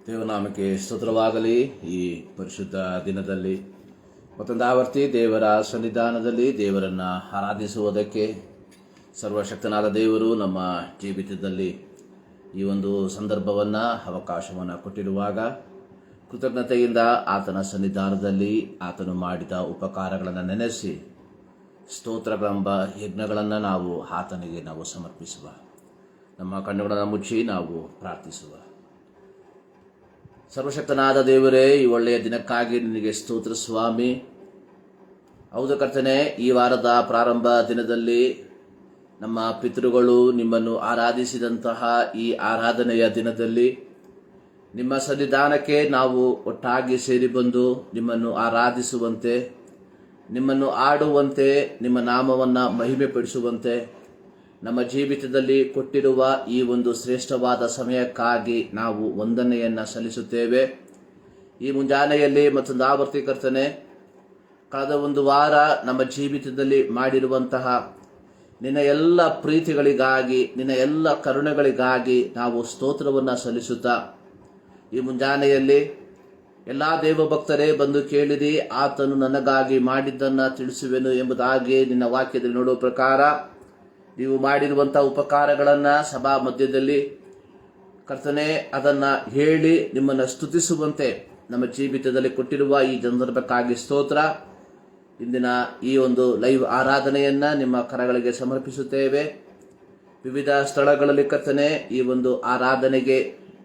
ದೇವನಾಮಕ್ಕೆ ಸ್ತೋತ್ರವಾಗಲಿ. ಈ ಪರಿಶುದ್ಧ ದಿನದಲ್ಲಿ ಮತ್ತೊಂದು ಆವರ್ತಿ ದೇವರ ಸನ್ನಿಧಾನದಲ್ಲಿ ದೇವರನ್ನು ಆರಾಧಿಸುವುದಕ್ಕೆ ಸರ್ವಶಕ್ತನಾದ ದೇವರು ನಮ್ಮ ಜೀವಿತದಲ್ಲಿ ಈ ಒಂದು ಸಂದರ್ಭವನ್ನು ಅವಕಾಶವನ್ನು ಕೊಟ್ಟಿರುವಾಗ ಕೃತಜ್ಞತೆಯಿಂದ ಆತನ ಸನ್ನಿಧಾನದಲ್ಲಿ ಆತನು ಮಾಡಿದ ಉಪಕಾರಗಳನ್ನು ನೆನೆಸಿ ಸ್ತೋತ್ರಗಳೆಂಬ ಯಜ್ಞಗಳನ್ನು ನಾವು ಆತನಿಗೆ ಸಮರ್ಪಿಸುವ. ನಮ್ಮ ಕಣ್ಣುಗಳನ್ನು ಮುಚ್ಚಿ ನಾವು ಪ್ರಾರ್ಥಿಸುವ. ಸರ್ವಶಕ್ತನಾದ ದೇವರೇ, ಈ ಒಳ್ಳೆಯ ದಿನಕ್ಕಾಗಿ ನಿನಗೆ ಸ್ತೋತ್ರ ಸ್ವಾಮಿ. ಹೌದು ಕರ್ತನೆ, ಈ ವಾರದ ಪ್ರಾರಂಭ ದಿನದಲ್ಲಿ ನಮ್ಮ ಪಿತೃಗಳು ನಿಮ್ಮನ್ನು ಆರಾಧಿಸಿದಂತಹ ಈ ಆರಾಧನೆಯ ದಿನದಲ್ಲಿ ನಿಮ್ಮ ಸನ್ನಿಧಾನಕ್ಕೆ ನಾವು ಒಟ್ಟಾಗಿ ಸೇರಿ ಬಂದು ನಿಮ್ಮನ್ನು ಆರಾಧಿಸುವಂತೆ, ನಿಮ್ಮನ್ನು ಆಡುವಂತೆ, ನಿಮ್ಮ ನಾಮವನ್ನು ಮಹಿಮೆಪಡಿಸುವಂತೆ ನಮ್ಮ ಜೀವಿತದಲ್ಲಿ ಕೊಟ್ಟಿರುವ ಈ ಒಂದು ಶ್ರೇಷ್ಠವಾದ ಸಮಯಕ್ಕಾಗಿ ನಾವು ವಂದನೆಯನ್ನು ಸಲ್ಲಿಸುತ್ತೇವೆ. ಈ ಮುಂಜಾನೆಯಲ್ಲಿ ಮತ್ತೊಂದು ಆವರ್ತಿ ಕರ್ತನೆ, ಕಳೆದ ಒಂದು ವಾರ ನಮ್ಮ ಜೀವಿತದಲ್ಲಿ ಮಾಡಿರುವಂತಹ ನಿನ್ನ ಎಲ್ಲ ಪ್ರೀತಿಗಳಿಗಾಗಿ, ನಿನ್ನ ಎಲ್ಲ ಕರುಣೆಗಳಿಗಾಗಿ ನಾವು ಸ್ತೋತ್ರವನ್ನು ಸಲ್ಲಿಸುತ್ತಾ, ಈ ಮುಂಜಾನೆಯಲ್ಲಿ ಎಲ್ಲ ದೇವಭಕ್ತರೇ ಬಂದು ಕೇಳಿರಿ, ಆತನು ನನಗಾಗಿ ಮಾಡಿದ್ದನ್ನು ತಿಳಿಸುವೆನು ಎಂಬುದಾಗಿ ನಿನ್ನ ವಾಕ್ಯದಲ್ಲಿ ನೋಡುವ ಪ್ರಕಾರ ನೀವು ಮಾಡಿರುವಂಥ ಉಪಕಾರಗಳನ್ನು ಸಭಾ ಮಧ್ಯದಲ್ಲಿ ಕರ್ತನೆ ಅದನ್ನು ಹೇಳಿ ನಿಮ್ಮನ್ನು ಸ್ತುತಿಸುವಂತೆ ನಮ್ಮ ಜೀವಿತದಲ್ಲಿ ಕೊಟ್ಟಿರುವ ಈ ಸಂದರ್ಭಕ್ಕಾಗಿ ಸ್ತೋತ್ರ. ಇಂದಿನ ಈ ಒಂದು ಲೈವ್ ಆರಾಧನೆಯನ್ನು ನಿಮ್ಮ ಕರಗಳಿಗೆ ಸಮರ್ಪಿಸುತ್ತೇವೆ. ವಿವಿಧ ಸ್ಥಳಗಳಲ್ಲಿ ಕರ್ತನೆ ಈ ಒಂದು ಆರಾಧನೆಗೆ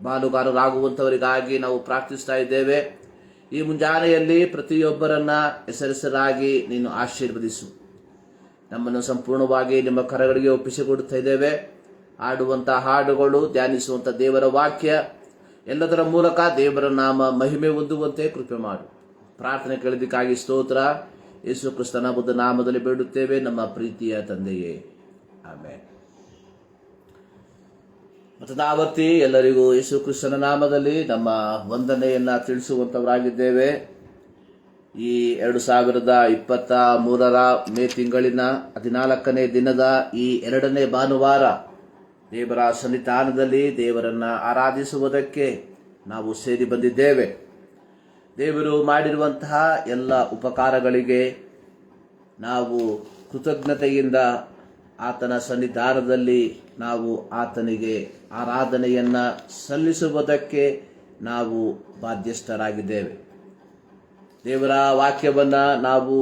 ಪಾಲುಗಾರರಾಗುವಂಥವರಿಗಾಗಿ ನಾವು ಪ್ರಾರ್ಥಿಸ್ತಾ ಇದ್ದೇವೆ. ಈ ಮುಂಜಾನೆಯಲ್ಲಿ ಪ್ರತಿಯೊಬ್ಬರನ್ನ ಹೆಸರಾಗಿ ನೀನು ಆಶೀರ್ವದಿಸು. ನಮ್ಮನ್ನು ಸಂಪೂರ್ಣವಾಗಿ ನಿಮ್ಮ ಕರಗಳಿಗೆ ಒಪ್ಪಿಸಿಕೊಡುತ್ತಾ ಇದ್ದೇವೆ. ಆಡುವಂಥ ಹಾಡುಗಳು, ಧ್ಯಾನಿಸುವಂಥ ದೇವರ ವಾಕ್ಯ ಎಲ್ಲದರ ಮೂಲಕ ದೇವರ ನಾಮ ಮಹಿಮೆ ಹೊಂದುವಂತೆ ಕೃಪೆ ಮಾಡು. ಪ್ರಾರ್ಥನೆ ಕೇಳಿದ್ದಕ್ಕಾಗಿ ಸ್ತೋತ್ರ. ಯೇಸು ಕ್ರಿಸ್ತನ ಬುದ್ಧ ನಾಮದಲ್ಲಿ ಬೇಡುತ್ತೇವೆ ನಮ್ಮ ಪ್ರೀತಿಯ ತಂದೆಯೇ, ಆಮೆನ್. ಮತ್ತೊಂದಾವರ್ತಿ ಎಲ್ಲರಿಗೂ ಯೇಸು ಕ್ರಿಸ್ತನ ನಾಮದಲ್ಲಿ ನಮ್ಮ ವಂದನೆಯನ್ನು ತಿಳಿಸುವಂಥವರಾಗಿದ್ದೇವೆ. ಈ 2023 ಮೇ ತಿಂಗಳಿನ 14ನೇ ದಿನದ ಈ 2ನೇ ಭಾನುವಾರ ದೇವರ ಸನ್ನಿಧಾನದಲ್ಲಿ ದೇವರನ್ನು ಆರಾಧಿಸುವುದಕ್ಕೆ ನಾವು ಸೇರಿ ಬಂದಿದ್ದೇವೆ. ದೇವರು ಮಾಡಿರುವಂತಹ ಎಲ್ಲ ಉಪಕಾರಗಳಿಗೆ ನಾವು ಕೃತಜ್ಞತೆಯಿಂದ ಆತನ ಸನ್ನಿಧಾನದಲ್ಲಿ ನಾವು ಆತನಿಗೆ ಆರಾಧನೆಯನ್ನು ಸಲ್ಲಿಸುವುದಕ್ಕೆ ನಾವು ಬಾಧ್ಯಸ್ಥರಾಗಿದ್ದೇವೆ. ದೇವರ ವಾಕ್ಯವನ್ನು ನಾವು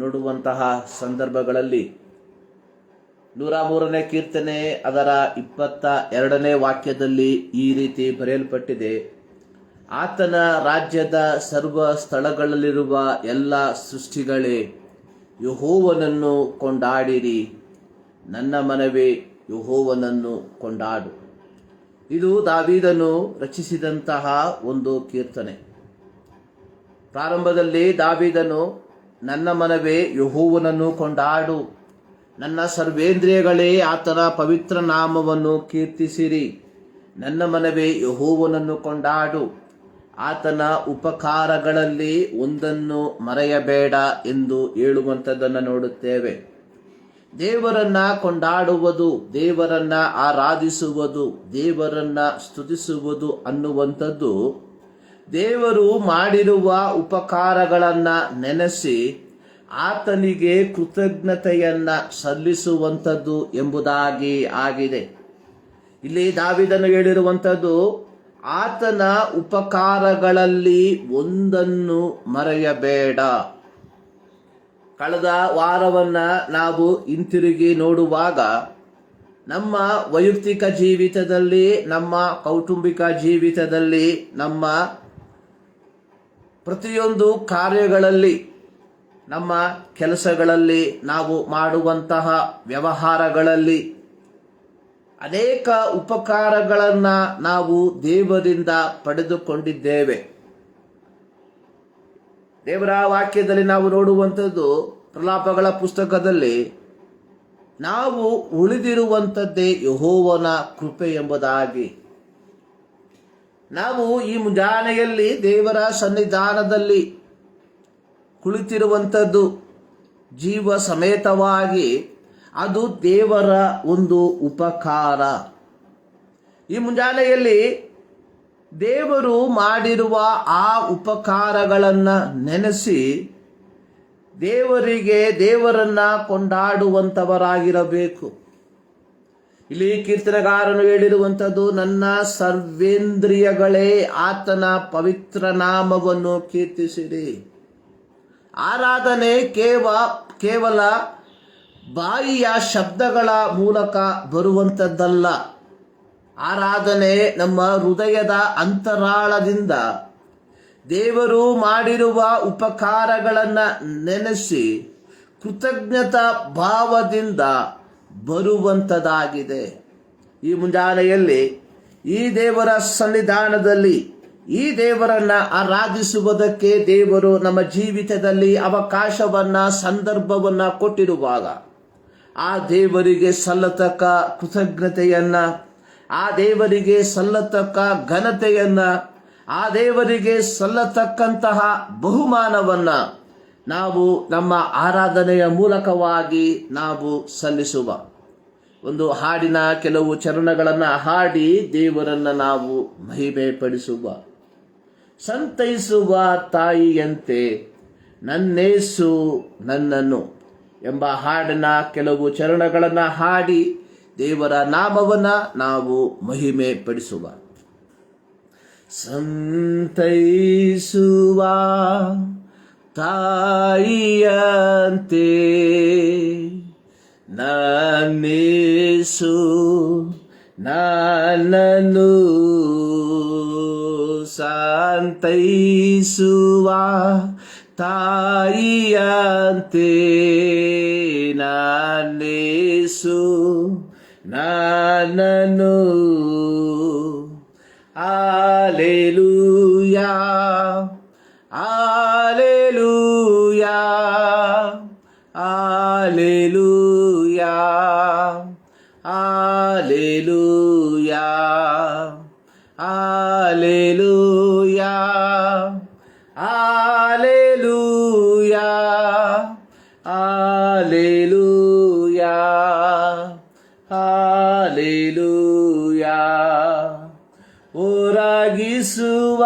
ನೋಡುವಂತಹ ಸಂದರ್ಭಗಳಲ್ಲಿ 103ನೇ ಕೀರ್ತನೆ ಅದರ 22ನೇ ವಾಕ್ಯದಲ್ಲಿ ಈ ರೀತಿ ಬರೆಯಲ್ಪಟ್ಟಿದೆ: ಆತನ ರಾಜ್ಯದ ಸರ್ವ ಸ್ಥಳಗಳಲ್ಲಿರುವ ಎಲ್ಲ ಸೃಷ್ಟಿಗಳೇ, ಯೆಹೋವನನ್ನು ಕೊಂಡಾಡಿರಿ, ನನ್ನ ಮನವೇ ಯೆಹೋವನನ್ನು ಕೊಂಡಾಡು. ಇದು ದಾವೀದನು ರಚಿಸಿದಂತಹ ಒಂದು ಕೀರ್ತನೆ. ಪ್ರಾರಂಭದಲ್ಲಿ ದಾವೀದನು ನನ್ನ ಮನವೇ ಯೆಹೋವನನ್ನು ಕೊಂಡಾಡು, ನನ್ನ ಸರ್ವೇಂದ್ರಿಯಗಳೇ ಆತನ ಪವಿತ್ರ ನಾಮವನ್ನು ಕೀರ್ತಿಸಿರಿ, ನನ್ನ ಮನವೇ ಯೆಹೋವನನ್ನು ಕೊಂಡಾಡು, ಆತನ ಉಪಕಾರಗಳಲ್ಲಿ ಒಂದನ್ನು ಮರೆಯಬೇಡ ಎಂದು ಹೇಳುವಂಥದ್ದನ್ನು ನೋಡುತ್ತೇವೆ. ದೇವರನ್ನ ಕೊಂಡಾಡುವುದು, ದೇವರನ್ನ ಆರಾಧಿಸುವುದು, ದೇವರನ್ನ ಸ್ತುತಿಸುವುದು ಅನ್ನುವಂಥದ್ದು ದೇವರು ಮಾಡಿರುವ ಉಪಕಾರಗಳನ್ನ ನೆನೆಸಿ ಆತನಿಗೆ ಕೃತಜ್ಞತೆಯನ್ನ ಸಲ್ಲಿಸುವಂಥದ್ದು ಎಂಬುದಾಗಿ ಆಗಿದೆ. ಇಲ್ಲಿ ದಾವೀದನು ಹೇಳಿರುವಂಥದ್ದು, ಆತನ ಉಪಕಾರಗಳಲ್ಲಿ ಒಂದನ್ನು ಮರೆಯಬೇಡ. ಕಳೆದ ವಾರವನ್ನ ನಾವು ಹಿಂತಿರುಗಿ ನೋಡುವಾಗ ನಮ್ಮ ವೈಯಕ್ತಿಕ ಜೀವಿತದಲ್ಲಿ, ನಮ್ಮ ಕೌಟುಂಬಿಕ ಜೀವಿತದಲ್ಲಿ, ನಮ್ಮ ಪ್ರತಿಯೊಂದು ಕಾರ್ಯಗಳಲ್ಲಿ, ನಮ್ಮ ಕೆಲಸಗಳಲ್ಲಿ, ನಾವು ಮಾಡುವಂತಹ ವ್ಯವಹಾರಗಳಲ್ಲಿ ಅನೇಕ ಉಪಕಾರಗಳನ್ನು ನಾವು ದೇವರಿಂದ ಪಡೆದುಕೊಂಡಿದ್ದೇವೆ. ದೇವರ ವಾಕ್ಯದಲ್ಲಿ ನಾವು ನೋಡುವಂಥದ್ದು, ಪ್ರಲಾಪಗಳ ಪುಸ್ತಕದಲ್ಲಿ ನಾವು ಉಳಿದಿರುವಂಥದ್ದೇ ಯೆಹೋವನ ಕೃಪೆ ಎಂಬುದಾಗಿ. ನಾವು ಈ ಮುಂಜಾನೆಯಲ್ಲಿ ದೇವರ ಸನ್ನಿಧಾನದಲ್ಲಿ ಕುಳಿತಿರುವಂಥದ್ದು ಜೀವ ಸಮೇತವಾಗಿ ಅದು ದೇವರ ಒಂದು ಉಪಕಾರ. ಈ ಮುಂಜಾನೆಯಲ್ಲಿ ದೇವರು ಮಾಡಿರುವ ಆ ಉಪಕಾರಗಳನ್ನು ನೆನೆಸಿ ದೇವರನ್ನ ಕೊಂಡಾಡುವಂಥವರಾಗಿರಬೇಕು. ಇಲ್ಲಿ ಕೀರ್ತನೆಗಾರನು ಹೇಳಿರುವಂಥದ್ದು, ನನ್ನ ಸರ್ವೇಂದ್ರಿಯಗಳೇ ಆತನ ಪವಿತ್ರ ನಾಮವನ್ನು ಕೀರ್ತಿಸಿರಿ. ಆರಾಧನೆ ಕೇವಲ ಬಾಯಿಯ ಶಬ್ದಗಳ ಮೂಲಕ ಬರುವಂಥದ್ದಲ್ಲ. ಆರಾಧನೆ ನಮ್ಮ ಹೃದಯದ ಅಂತರಾಳದಿಂದ ದೇವರು ಮಾಡಿರುವ ಉಪಕಾರಗಳನ್ನು ನೆನೆಸಿ ಕೃತಜ್ಞತಾ ಭಾವದಿಂದ ಬರುವಂಥದ್ದಾಗಿದೆ. ಈ ಮುಂಜಾನೆಯಲ್ಲಿ ಈ ದೇವರ ಸನ್ನಿಧಾನದಲ್ಲಿ ಈ ದೇವರನ್ನ ಆರಾಧಿಸುವುದಕ್ಕೆ ದೇವರು ನಮ್ಮ ಜೀವಿತದಲ್ಲಿ ಸಂದರ್ಭವನ್ನ ಕೊಟ್ಟಿರುವಾಗ ಆ ದೇವರಿಗೆ ಸಲ್ಲತಕ್ಕ ಕೃತಜ್ಞತೆಯನ್ನ, ಆ ದೇವರಿಗೆ ಸಲ್ಲತಕ್ಕ ಘನತೆಯನ್ನ, ಆ ದೇವರಿಗೆ ಸಲ್ಲತಕ್ಕಂತಹ ಬಹುಮಾನವನ್ನ ನಾವು ನಮ್ಮ ಆರಾಧನೆಯ ಮೂಲಕವಾಗಿ ನಾವು ಸಲ್ಲಿಸುವ ಒಂದು ಹಾಡಿನ ಕೆಲವು ಚರಣಗಳನ್ನು ಹಾಡಿ ದೇವರನ್ನ ನಾವು ಮಹಿಮೆ ಪಡಿಸುವ. ಸಂತೈಸುವ ತಾಯಿಯಂತೆ ನನ್ನೇಸು ನನ್ನನ್ನು ಎಂಬ ಹಾಡಿನ ಕೆಲವು ಚರಣಗಳನ್ನು ಹಾಡಿ ದೇವರ ನಾಮವನ್ನ ನಾವು ಮಹಿಮೆ ಪಡಿಸುವ. ಸಂತೈಸುವ ತಾಯಿಯಂತೆ ನನ್ನೇಸು ನನ್ನನ್ನು, ಸಂತೈಸುವ ತಾಯಿಯಂತೆ ನನ್ನೇಸು ನನ್ನನ್ನು. Alleluia, Alleluia, Alleluia, Alleluia, Alleluia, Alleluia, Alleluia, Alleluia. ಒರಗಿಸುವ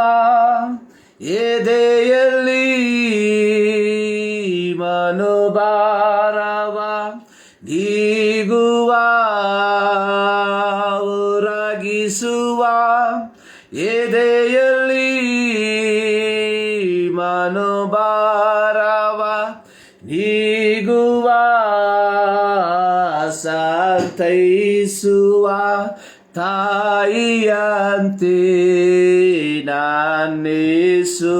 ಎದೆಯಲ್ಲಿ ಮನೋಭಾರವ ನೀಗುವ, ಒರಗಿಸುವ ಎದೆಯಲ್ಲಿ ಮನೋಭಾರವ ನೀಗುವ, ಸಂತೈಸುವ ತಾಯಿಯಂತೆ ನನ್ನೇಸು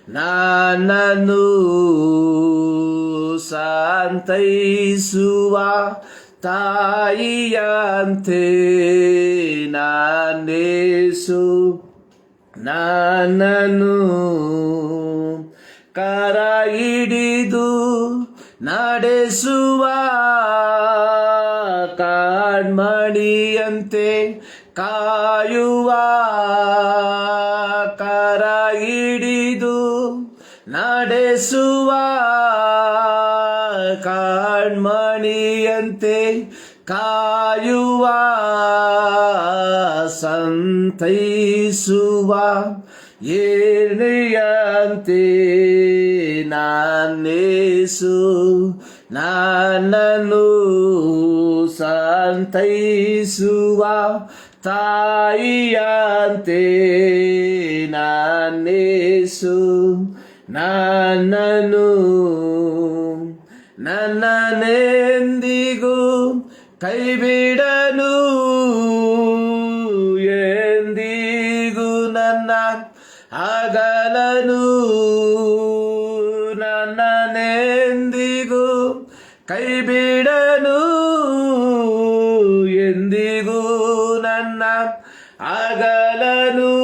ನನ್ನನ್ನು, ಸಂತೈಸುವ ತಾಯಿಯಂತೆ ನನ್ನೇಸು ನನ್ನನ್ನು. ಕರ ಹಿಡಿದು ನಡೆಸುವ ಕಣ್ಮಣಿಯಂತೆ ಕಾಯುವ, ಕರ ಹಿಡಿದು ನಡೆಸುವ ಕಣ್ಮಣಿಯಂತೆ ಕಾಯುವ, ಸಂತೈಸುವ ಏಣಿಯಂತೆ ನನ್ನೇಸು ನನ್ನನ್ನು, ಸಂತೈಸುವ ತಾಯಿಯಂತೆ ನನ್ನೇಸು ನನ್ನನ್ನು. ನನ್ನನೆಂದಿಗೂ ಕೈಬಿಡನು, ಎಂದಿಗೂ ನನ್ನ ಅಗಲನು, ನನ್ನನೆಂದಿಗೂ ಕೈಬಿಡನು, ಎಂದಿಗೂ ನನ್ನ ಅಗಲನು,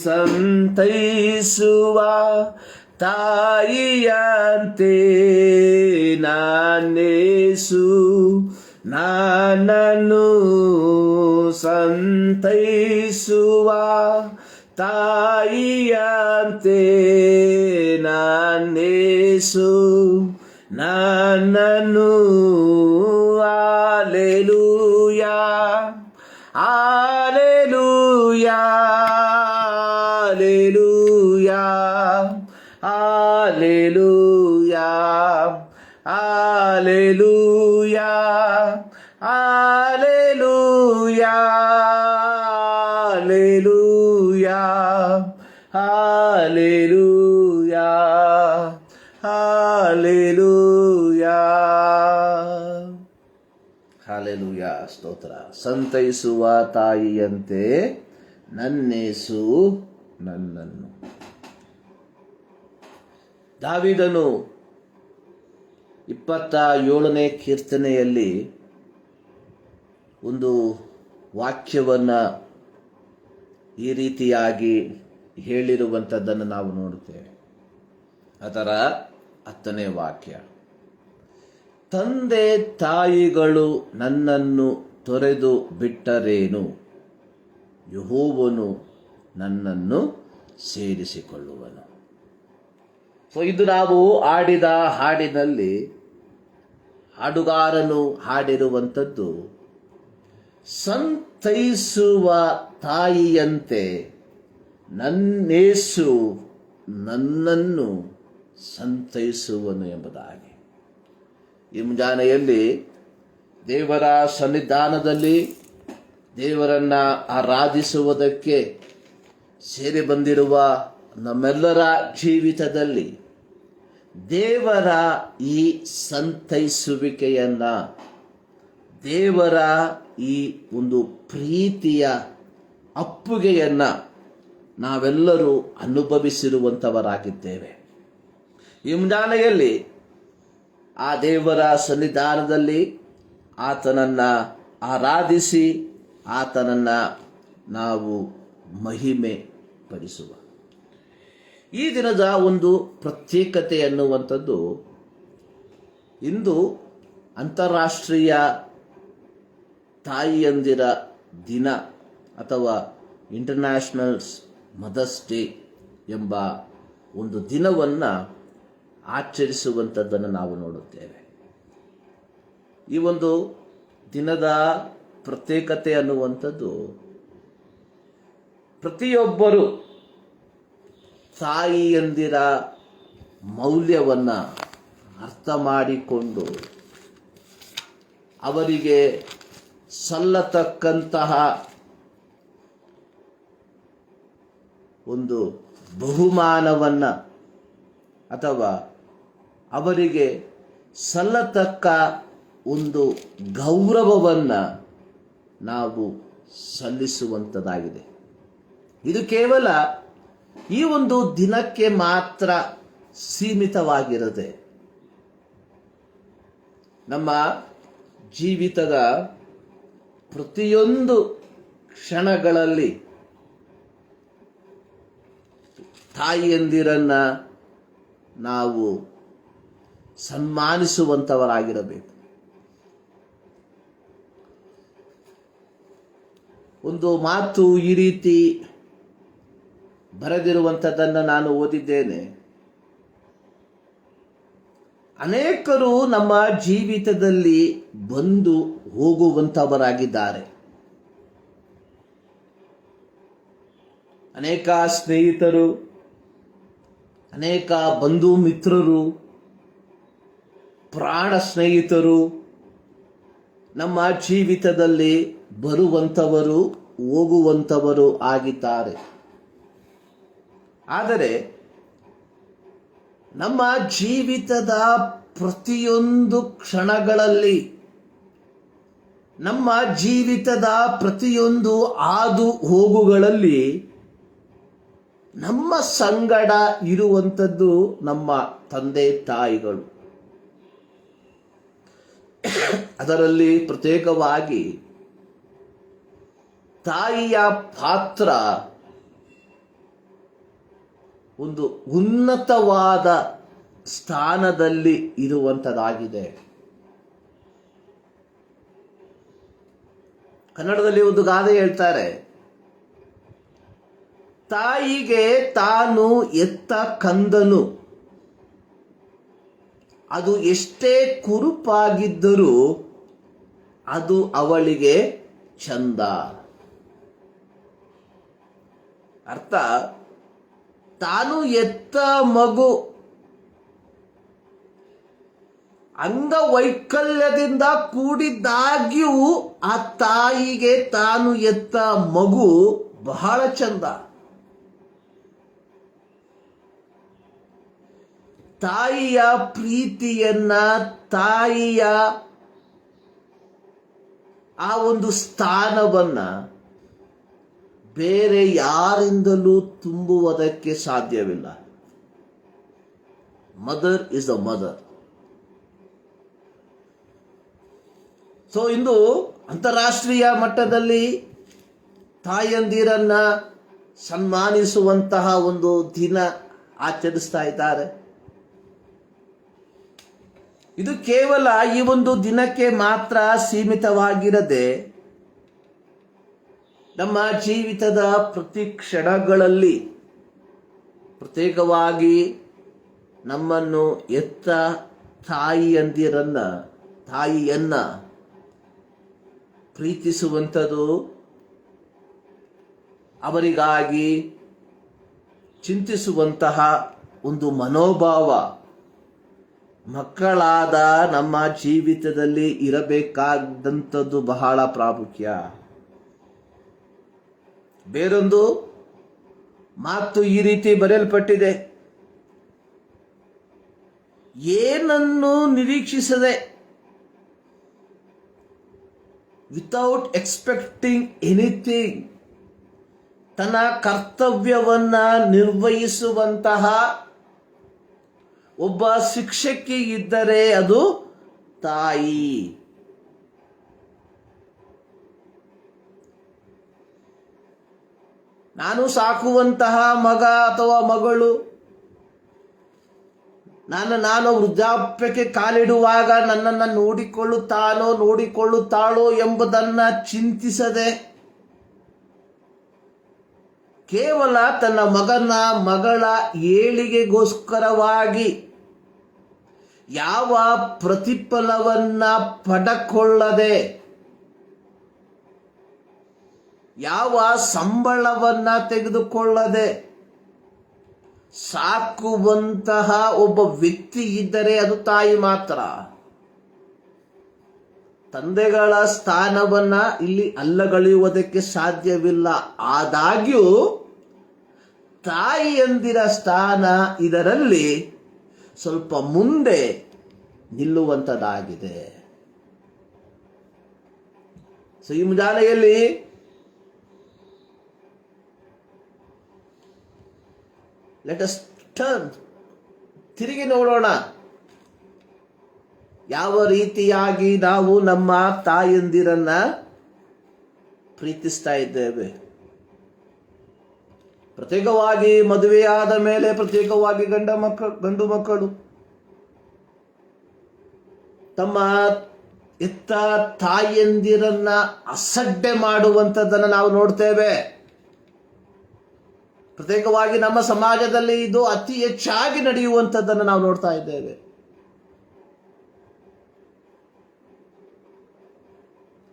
ಸಂತೈಸುವ ತಾಯಿಯಂತೆ ನನ್ನೇಸು ನನ್ನನ್ನು, ಸಂತೈಸುವ ತಾಯಿಯಂತೆ ನನ್ನೇಸು ನನ್ನನ್ನು. Alleluia, Alleluia. Hallelujah, hallelujah, hallelujah, hallelujah, hallelujah, hallelujah, hallelujah. ಸ್ತೋತ್ರ. ಸಂತೈಸುವ ತಾಯಿಯಂತೆ ನನ್ನೇಸು ನನ್ನನ್ನು. ದಾವೀದನು 27ನೇ ಕೀರ್ತನೆಯಲ್ಲಿ ಒಂದು ವಾಕ್ಯವನ್ನು ಈ ರೀತಿಯಾಗಿ ಹೇಳಿರುವಂಥದ್ದನ್ನು ನಾವು ನೋಡುತ್ತೇವೆ. ಅದರ 10ನೇ ವಾಕ್ಯ, ತಂದೆ ತಾಯಿಗಳು ನನ್ನನ್ನು ತೊರೆದು ಬಿಟ್ಟರೇನು, ಯೆಹೋವನು ನನ್ನನ್ನು ಸೇರಿಸಿಕೊಳ್ಳುವನು. ಇದು ನಾವು ಆಡಿದ ಹಾಡಿನಲ್ಲಿ ಹಾಡುಗಾರನು ಹಾಡಿರುವಂಥದ್ದು, ಸಂತೈಸುವ ತಾಯಿಯಂತೆ ನನ್ನೇಸು ನನ್ನನ್ನು ಸಂತೈಸುವನು ಎಂಬುದಾಗಿ. ಈ ಮುಂಜಾನೆಯಲ್ಲಿ ದೇವರ ಸನ್ನಿಧಾನದಲ್ಲಿ ದೇವರನ್ನು ಆರಾಧಿಸುವುದಕ್ಕೆ ಸೇರಿ ಬಂದಿರುವ ನಮ್ಮೆಲ್ಲರ ಜೀವಿತದಲ್ಲಿ ದೇವರ ಈ ಸಂತೈಸುವಿಕೆಯನ್ನು, ದೇವರ ಈ ಒಂದು ಪ್ರೀತಿಯ ಅಪ್ಪುಗೆಯನ್ನು ನಾವೆಲ್ಲರೂ ಅನುಭವಿಸಿರುವಂಥವರಾಗಿದ್ದೇವೆ. ಈ ಮುಂಜಾನೆಯಲ್ಲಿ ಆ ದೇವರ ಸನ್ನಿಧಾನದಲ್ಲಿ ಆತನನ್ನು ಆರಾಧಿಸಿ ಆತನನ್ನು ನಾವು ಮಹಿಮೆ ಪಡಿಸುವ ಈ ದಿನದ ಒಂದು ಪ್ರತ್ಯೇಕತೆ ಅನ್ನುವಂಥದ್ದು, ಇಂದು ಅಂತಾರಾಷ್ಟ್ರೀಯ ತಾಯಿಯಂದಿರ ದಿನ ಅಥವಾ ಇಂಟರ್ನ್ಯಾಷನಲ್ ಮದರ್ಸ್ ಡೇ ಎಂಬ ಒಂದು ದಿನವನ್ನು ಆಚರಿಸುವಂಥದ್ದನ್ನು ನಾವು ನೋಡುತ್ತೇವೆ. ಈ ಒಂದು ದಿನದ ಪ್ರತ್ಯೇಕತೆ ಅನ್ನುವಂಥದ್ದು, ಪ್ರತಿಯೊಬ್ಬರು ತಾಯಿಯಂದಿರ ಮೌಲ್ಯವನ್ನು ಅರ್ಥ ಮಾಡಿಕೊಂಡು ಅವರಿಗೆ ಸಲ್ಲತಕ್ಕಂತಹ ಒಂದು ಬಹುಮಾನವನ್ನು ಅಥವಾ ಅವರಿಗೆ ಸಲ್ಲತಕ್ಕ ಒಂದು ಗೌರವವನ್ನು ನಾವು ಸಲ್ಲಿಸುವಂಥದ್ದಾಗಿದೆ. ಇದು ಕೇವಲ ಈ ಒಂದು ದಿನಕ್ಕೆ ಮಾತ್ರ ಸೀಮಿತವಾಗಿರದೆ ನಮ್ಮ ಜೀವಿತದ ಪ್ರತಿಯೊಂದು ಕ್ಷಣಗಳಲ್ಲಿ ತಾಯಿಯಂದಿರನ್ನು ನಾವು ಸನ್ಮಾನಿಸುವಂಥವರಾಗಿರಬೇಕು. ಒಂದು ಮಾತು ಈ ರೀತಿ ಬರೆದಿರುವಂಥದ್ದನ್ನು ನಾನು ಓದಿದ್ದೇನೆ. ಅನೇಕರು ನಮ್ಮ ಜೀವಿತದಲ್ಲಿ ಬಂದು ಹೋಗುವಂಥವರಾಗಿದ್ದಾರೆ. ಅನೇಕ ಸ್ನೇಹಿತರು, ಅನೇಕ ಬಂಧು ಮಿತ್ರರು, ಪ್ರಾಣ ಸ್ನೇಹಿತರು ನಮ್ಮ ಜೀವಿತದಲ್ಲಿ ಬರುವಂಥವರು ಹೋಗುವಂಥವರು ಆಗಿದ್ದಾರೆ. ಆದರೆ ನಮ್ಮ ಜೀವಿತದ ಪ್ರತಿಯೊಂದು ಕ್ಷಣಗಳಲ್ಲಿ, ನಮ್ಮ ಜೀವಿತದ ಪ್ರತಿಯೊಂದು ಹಾದು ಹೋಗುಗಳಲ್ಲಿ ನಮ್ಮ ಸಂಗಡ ಇರುವಂಥದ್ದು ನಮ್ಮ ತಂದೆ ತಾಯಿಗಳು. ಅದರಲ್ಲಿ ಪ್ರತ್ಯೇಕವಾಗಿ ತಾಯಿಯ ಪಾತ್ರ ಒಂದು ಉನ್ನತವಾದ ಸ್ಥಾನದಲ್ಲಿ ಇರುವಂಥದ್ದಾಗಿದೆ. ಕನ್ನಡದಲ್ಲಿ ಒಂದು ಗಾದೆ ಹೇಳ್ತಾರೆ, ತಾಯಿಗೆ ತಾನು ಎತ್ತ ಕಂದನು ಅದು ಎಷ್ಟೇ ಕುರುಪಾಗಿದ್ದರೂ ಅದು ಅವಳಿಗೆ ಚಂದ. ಅರ್ಥ, ತಾನು ಎತ್ತ ಮಗು ಅಂಗವೈಕಲ್ಯದಿಂದ ಕೂಡಿದ್ದಾಗ್ಯೂ ಆ ತಾಯಿಗೆ ತಾನು ಎತ್ತ ಮಗು ಬಹಳ ಚಂದ. ತಾಯಿಯ ಪ್ರೀತಿಯನ್ನ, ತಾಯಿಯ ಆ ಒಂದು ಸ್ಥಾನವನ್ನ ಬೇರೆ ಯಾರಿಂದಲೂ ತುಂಬುವುದಕ್ಕೆ ಸಾಧ್ಯವಿಲ್ಲ. Mother is the mother. So ಇಂದು ಅಂತಾರಾಷ್ಟ್ರೀಯ ಮಟ್ಟದಲ್ಲಿ ತಾಯಂದಿರನ್ನ ಸನ್ಮಾನಿಸುವಂತಹ ಒಂದು ದಿನ ಆಚರಿಸ್ತಾ ಇದ್ದಾರೆ. ಇದು ಕೇವಲ ಈ ಒಂದು ದಿನಕ್ಕೆ ಮಾತ್ರ ಸೀಮಿತವಾಗಿರದೆ ನಮ್ಮ ಜೀವಿತದ ಪ್ರತಿ ಕ್ಷಣಗಳಲ್ಲಿ ಪ್ರತ್ಯೇಕವಾಗಿ ನಮ್ಮನ್ನು ಎತ್ತ ತಾಯಿಯನ್ನ ಪ್ರೀತಿಸುವಂಥದ್ದು, ಅವರಿಗಾಗಿ ಚಿಂತಿಸುವಂತಹ ಒಂದು ಮನೋಭಾವ ಮಕ್ಕಳಾದ ನಮ್ಮ ಜೀವಿತದಲ್ಲಿ ಇರಬೇಕಾದಂಥದ್ದು ಬಹಳ ಪ್ರಾಮುಖ್ಯ. ಬೇರೊಂದು ಮಾತು ಈ ರೀತಿ ಬರೆಯಲ್ಪಟ್ಟಿದೆ, ಏನನ್ನು ನಿರೀಕ್ಷಿಸದೆ, ವಿತೌಟ್ ಎಕ್ಸ್ಪೆಕ್ಟಿಂಗ್ ಎನಿಥಿಂಗ್, ತನ್ನ ಕರ್ತವ್ಯವನ್ನ ನಿರ್ವಹಿಸುವಂತಹ ಒಬ್ಬ ಶಿಕ್ಷಕಿ ಇದ್ದರೆ ಅದು ತಾಯಿ. ನಾನು ಸಾಕುವಂತಹ ಮಗ ಅಥವಾ ಮಗಳು ನಾನು ವೃದ್ಧಾಪ್ಯಕ್ಕೆ ಕಾಲಿಡುವಾಗ ನನ್ನನ್ನು ನೋಡಿಕೊಳ್ಳುತ್ತಾಳೋ ಎಂಬುದನ್ನ ಚಿಂತಿಸದೆ, ಕೇವಲ ತನ್ನ ಮಗಳ ಏಳಿಗೆಗೋಸ್ಕರವಾಗಿ ಯಾವ ಪ್ರತಿಫಲವನ್ನ ಪಡಕೊಳ್ಳದೆ, ಯಾವ ಸಂಬಳವನ್ನ ತೆಗೆದುಕೊಳ್ಳದೆ ಸಾಕುವಂತಹ ಒಬ್ಬ ವ್ಯಕ್ತಿ ಇದ್ದರೆ ಅದು ತಾಯಿ ಮಾತ್ರ. ತಂದೆಗಳ ಸ್ಥಾನವನ್ನ ಇಲ್ಲಿ ಅಲ್ಲಗಳೆಯುವುದಕ್ಕೆ ಸಾಧ್ಯವಿಲ್ಲ. ಆದಾಗ್ಯೂ ತಾಯಿಯಂದಿರ ಸ್ಥಾನ ಇದರಲ್ಲಿ ಸ್ವಲ್ಪ ಮುಂದೆ ನಿಲ್ಲುವಂಥದ್ದಾಗಿದೆ. ಸೊ ಈ ಮುಂಜಾನೆಯಲ್ಲಿ ಲೆಟ್ ಅಸ್ ಟರ್ನ್, ತಿರುಗಿ ನೋಡೋಣ, ಯಾವ ರೀತಿಯಾಗಿ ನಾವು ನಮ್ಮ ತಾಯಂದಿರನ್ನ ಪ್ರೀತಿಸ್ತಾ ಇದ್ದೇವೆ. ಪ್ರತ್ಯೇಕವಾಗಿ ಮದುವೆಯಾದ ಮೇಲೆ ಪ್ರತ್ಯೇಕವಾಗಿ ಗಂಡು ಮಕ್ಕಳು ತಮ್ಮ ಎತ್ತ ತಾಯಂದಿರನ್ನ ಅಸಡ್ಡೆ ಮಾಡುವಂಥದ್ದನ್ನು ನಾವು ನೋಡ್ತೇವೆ. ಪ್ರತ್ಯೇಕವಾಗಿ ನಮ್ಮ ಸಮಾಜದಲ್ಲಿ ಇದು ಅತಿ ಹೆಚ್ಚಾಗಿ ನಡೆಯುವಂಥದ್ದನ್ನು ನಾವು ನೋಡ್ತಾ ಇದ್ದೇವೆ.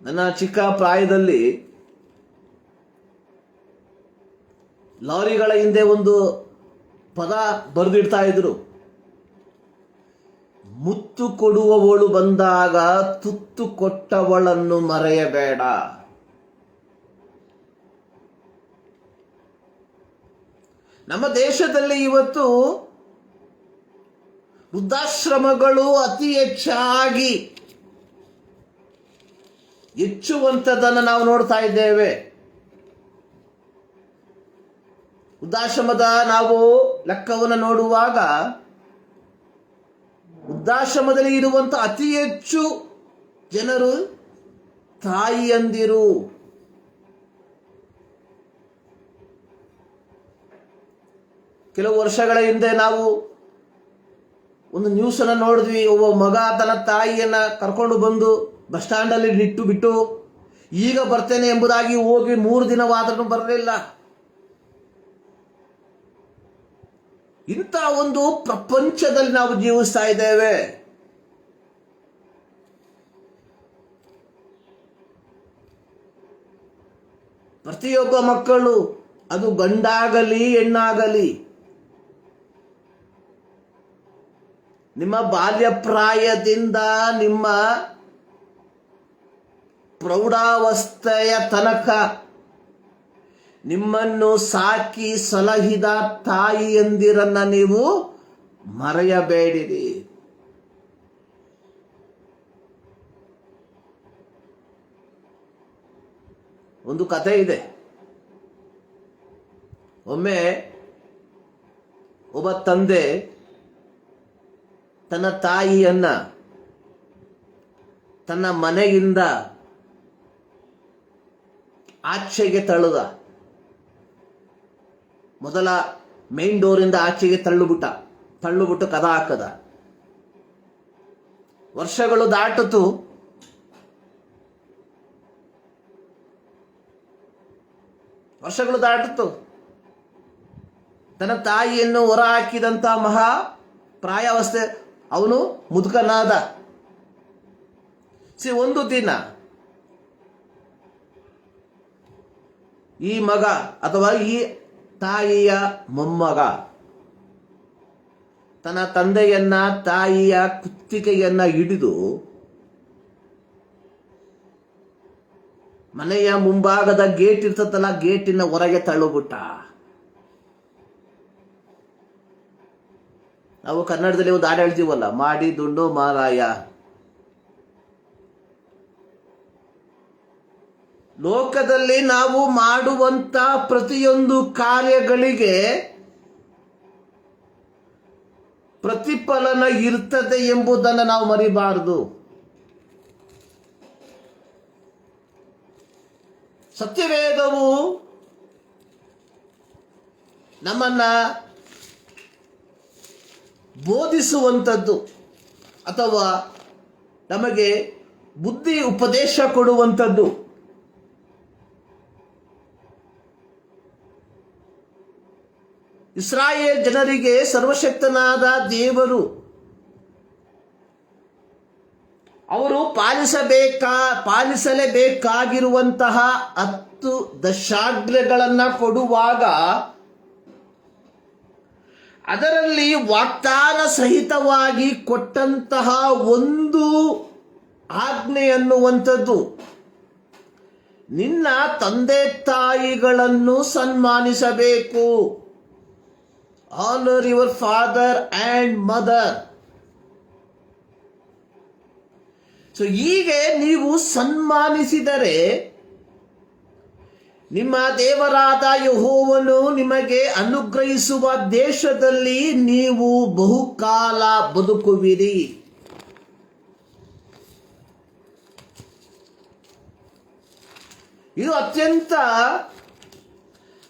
ನನ್ನ ಚಿಕ್ಕ ಪ್ರಾಯದಲ್ಲಿ ಲಾರಿಗಳ ಹಿಂದೆ ಒಂದು ಪದ ಬರೆದಿಡ್ತಾ ಇದ್ರು, ಮುತ್ತು ಕೊಡುವವಳು ಬಂದಾಗ ತುತ್ತು ಕೊಟ್ಟವಳನ್ನು ಮರೆಯಬೇಡ. ನಮ್ಮ ದೇಶದಲ್ಲಿ ಇವತ್ತು ವೃದ್ಧಾಶ್ರಮಗಳು ಅತಿ ಹೆಚ್ಚುವಂಥದ್ದನ್ನು ನಾವು ನೋಡ್ತಾ ಇದ್ದೇವೆ. ವೃದ್ಧಾಶ್ರಮದ ನಾವು ಲೆಕ್ಕವನ್ನು ನೋಡುವಾಗ ವೃದ್ಧಾಶ್ರಮದಲ್ಲಿ ಇರುವಂಥ ಅತಿ ಹೆಚ್ಚು ಜನರು ತಾಯಿಯಂದಿರು. ಕೆಲವು ವರ್ಷಗಳ ಹಿಂದೆ ನಾವು ಒಂದು ನ್ಯೂಸ್ ಅನ್ನು ನೋಡಿದ್ವಿ. ಒಬ್ಬ ಮಗ ತನ್ನ ತಾಯಿಯನ್ನ ಕರ್ಕೊಂಡು ಬಂದು ಬಸ್ ಸ್ಟ್ಯಾಂಡ್ ಅಲ್ಲಿ ಬಿಟ್ಟು ಈಗ ಬರ್ತೇನೆ ಎಂಬುದಾಗಿ ಹೋಗಿ 3 ದಿನವಾದರೂ ಬರಲಿಲ್ಲ. ಇಂಥ ಒಂದು ಪ್ರಪಂಚದಲ್ಲಿ ನಾವು ಜೀವಿಸ್ತಾ ಇದ್ದೇವೆ. ಪ್ರತಿಯೊಬ್ಬ ಮಕ್ಕಳು ಅದು ಗಂಡಾಗಲಿ ಹೆಣ್ಣಾಗಲಿ, ನಿಮ್ಮ ಬಾಲ್ಯ ಪ್ರಾಯದಿಂದ ನಿಮ್ಮ ಪ್ರೌಢಾವಸ್ಥೆಯ ತನಕ ನಿಮ್ಮನ್ನು ಸಾಕಿ ಸಲಹಿದ ತಾಯಿಯಂದಿರನ್ನ ನೀವು ಮರೆಯಬೇಡಿರಿ. ಒಂದು ಕಥೆ ಇದೆ. ಒಮ್ಮೆ ಒಬ್ಬ ತಂದೆ ತನ್ನ ತಾಯಿಯನ್ನ ತನ್ನ ಮನೆಯಿಂದ ಆಚೆಗೆ ತಳ್ಳುದ. ಮೊದಲ ಮೇನ್ ಡೋರಿಂದ ಆಚೆಗೆ ತಳ್ಳುಬಿಟ್ಟು ಕದ ಹಾಕದ. ವರ್ಷಗಳು ದಾಟಿತು. ತನ್ನ ತಾಯಿಯನ್ನು ಹೊರ ಹಾಕಿದಂತ ಮಹಾ ಪ್ರಾಯಾವಸ್ಥೆ ಅವನು ಮುದುಕನಾದ. ಒಂದು ದಿನ ಈ ಮಗ ಅಥವಾ ಈ ತಾಯಿಯ ಮೊಮ್ಮಗ ತನ್ನ ತಂದೆಯನ್ನ ತಾಯಿಯ ಕುತ್ತಿಗೆಯನ್ನ ಹಿಡಿದು ಮನೆಯ ಮುಂಭಾಗದ ಗೇಟ್ ಇರ್ತದಲ್ಲ, ಗೇಟಿನ ಹೊರಗೆ ತಳ್ಳುಬಿಟ್ಟ. ನಾವು ಕನ್ನಡದಲ್ಲಿ ಒಂದು ಹಾಡು ಹೇಳ್ತೀವಲ್ಲ, ಮಾಡಿ ದುಂಡು ಮಾರಾಯ. ಲೋಕದಲ್ಲಿ ನಾವು ಮಾಡುವಂತ ಪ್ರತಿಯೊಂದು ಕಾರ್ಯಗಳಿಗೆ ಪ್ರತಿಫಲನ ಇರ್ತದೆ ಎಂಬುದನ್ನು ನಾವು ಮರಿಬಾರದು. ಸತ್ಯವೇದವು ನಮ್ಮನ್ನ ಬೋಧಿಸುವಂಥದ್ದು ಅಥವಾ ನಮಗೆ ಬುದ್ಧಿ ಉಪದೇಶ ಕೊಡುವಂಥದ್ದು. ಇಸ್ರಾಯೇಲ್ ಜನರಿಗೆ ಸರ್ವಶಕ್ತನಾದ ದೇವರು ಅವರು ಪಾಲಿಸಲೇಬೇಕಾಗಿರುವಂತಹ 10 ದಶಾಜ್ಞೆಗಳನ್ನು ಕೊಡುವಾಗ ಅದರಲ್ಲಿ ವಾಗ್ದಾನ ಸಹಿತವಾಗಿ ಕೊಟ್ಟಂತಹ ಒಂದು ಆಜ್ಞೆ ಅನ್ನುವಂಥದ್ದು, ನಿನ್ನ ತಂದೆ ತಾಯಿಗಳನ್ನು ಸನ್ಮಾನಿಸಬೇಕು. Honour your father and mother. So ಹೀಗೆ ನೀವು ಸನ್ಮಾನಿಸಿದರೆ ನಿಮ್ಮ ದೇವರಾದ ಯೆಹೋವನು ನಿಮಗೆ ಅನುಗ್ರಹಿಸುವ ದೇಶದಲ್ಲಿ ನೀವು ಬಹುಕಾಲ ಬದುಕುವಿರಿ. ಇದು ಅತ್ಯಂತ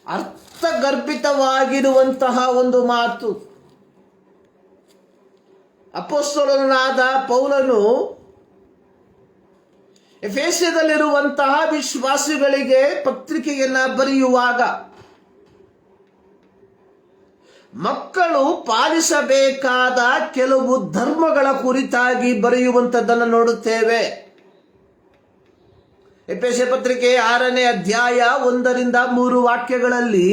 ಅರ್ಥಗರ್ಭಿತವಾಗಿರುವಂತಹ ಒಂದು ಮಾತು. ಅಪೊಸ್ತಲನಾದ ಪೌಲನು ಎಫೆಸದಲ್ಲಿರುವಂತಹ ವಿಶ್ವಾಸಿಗಳಿಗೆ ಪತ್ರಿಕೆಯನ್ನ ಬರೆಯುವಾಗ ಮಕ್ಕಳು ಪಾಲಿಸಬೇಕಾದ ಕೆಲವು ಧರ್ಮಗಳ ಕುರಿತಾಗಿ ಬರೆಯುವಂಥದ್ದನ್ನು ನೋಡುತ್ತೇವೆ. ಎಫೆಸ ಪತ್ರಿಕೆ 6ನೇ ಅಧ್ಯಾಯ 1ರಿಂದ 3 ವಾಕ್ಯಗಳಲ್ಲಿ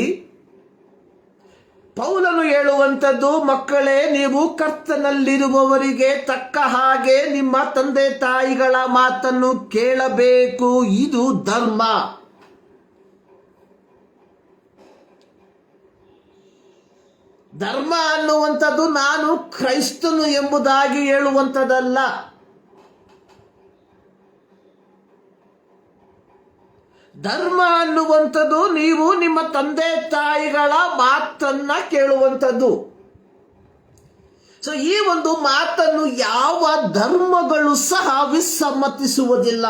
ಪೌಲನು ಹೇಳುವಂಥದ್ದು, ಮಕ್ಕಳೇ, ನೀವು ಕರ್ತನಲ್ಲಿರುವವರಿಗೆ ತಕ್ಕ ಹಾಗೆ ನಿಮ್ಮ ತಂದೆ ತಾಯಿಗಳ ಮಾತನ್ನು ಕೇಳಬೇಕು, ಇದು ಧರ್ಮ. ಧರ್ಮ ಅನ್ನುವಂಥದ್ದು ನಾನು ಕ್ರೈಸ್ತನು ಎಂಬುದಾಗಿ ಹೇಳುವಂಥದ್ದಲ್ಲ. ಧರ್ಮ ಅನ್ನುವಂಥದ್ದು ನೀವು ನಿಮ್ಮ ತಂದೆ ತಾಯಿಗಳ ಮಾತನ್ನ ಕೇಳುವಂಥದ್ದು. ಸೊ ಈ ಒಂದು ಮಾತನ್ನು ಯಾವ ಧರ್ಮಗಳು ಸಹ ವಿಸಮ್ಮತಿಸುವುದಿಲ್ಲ.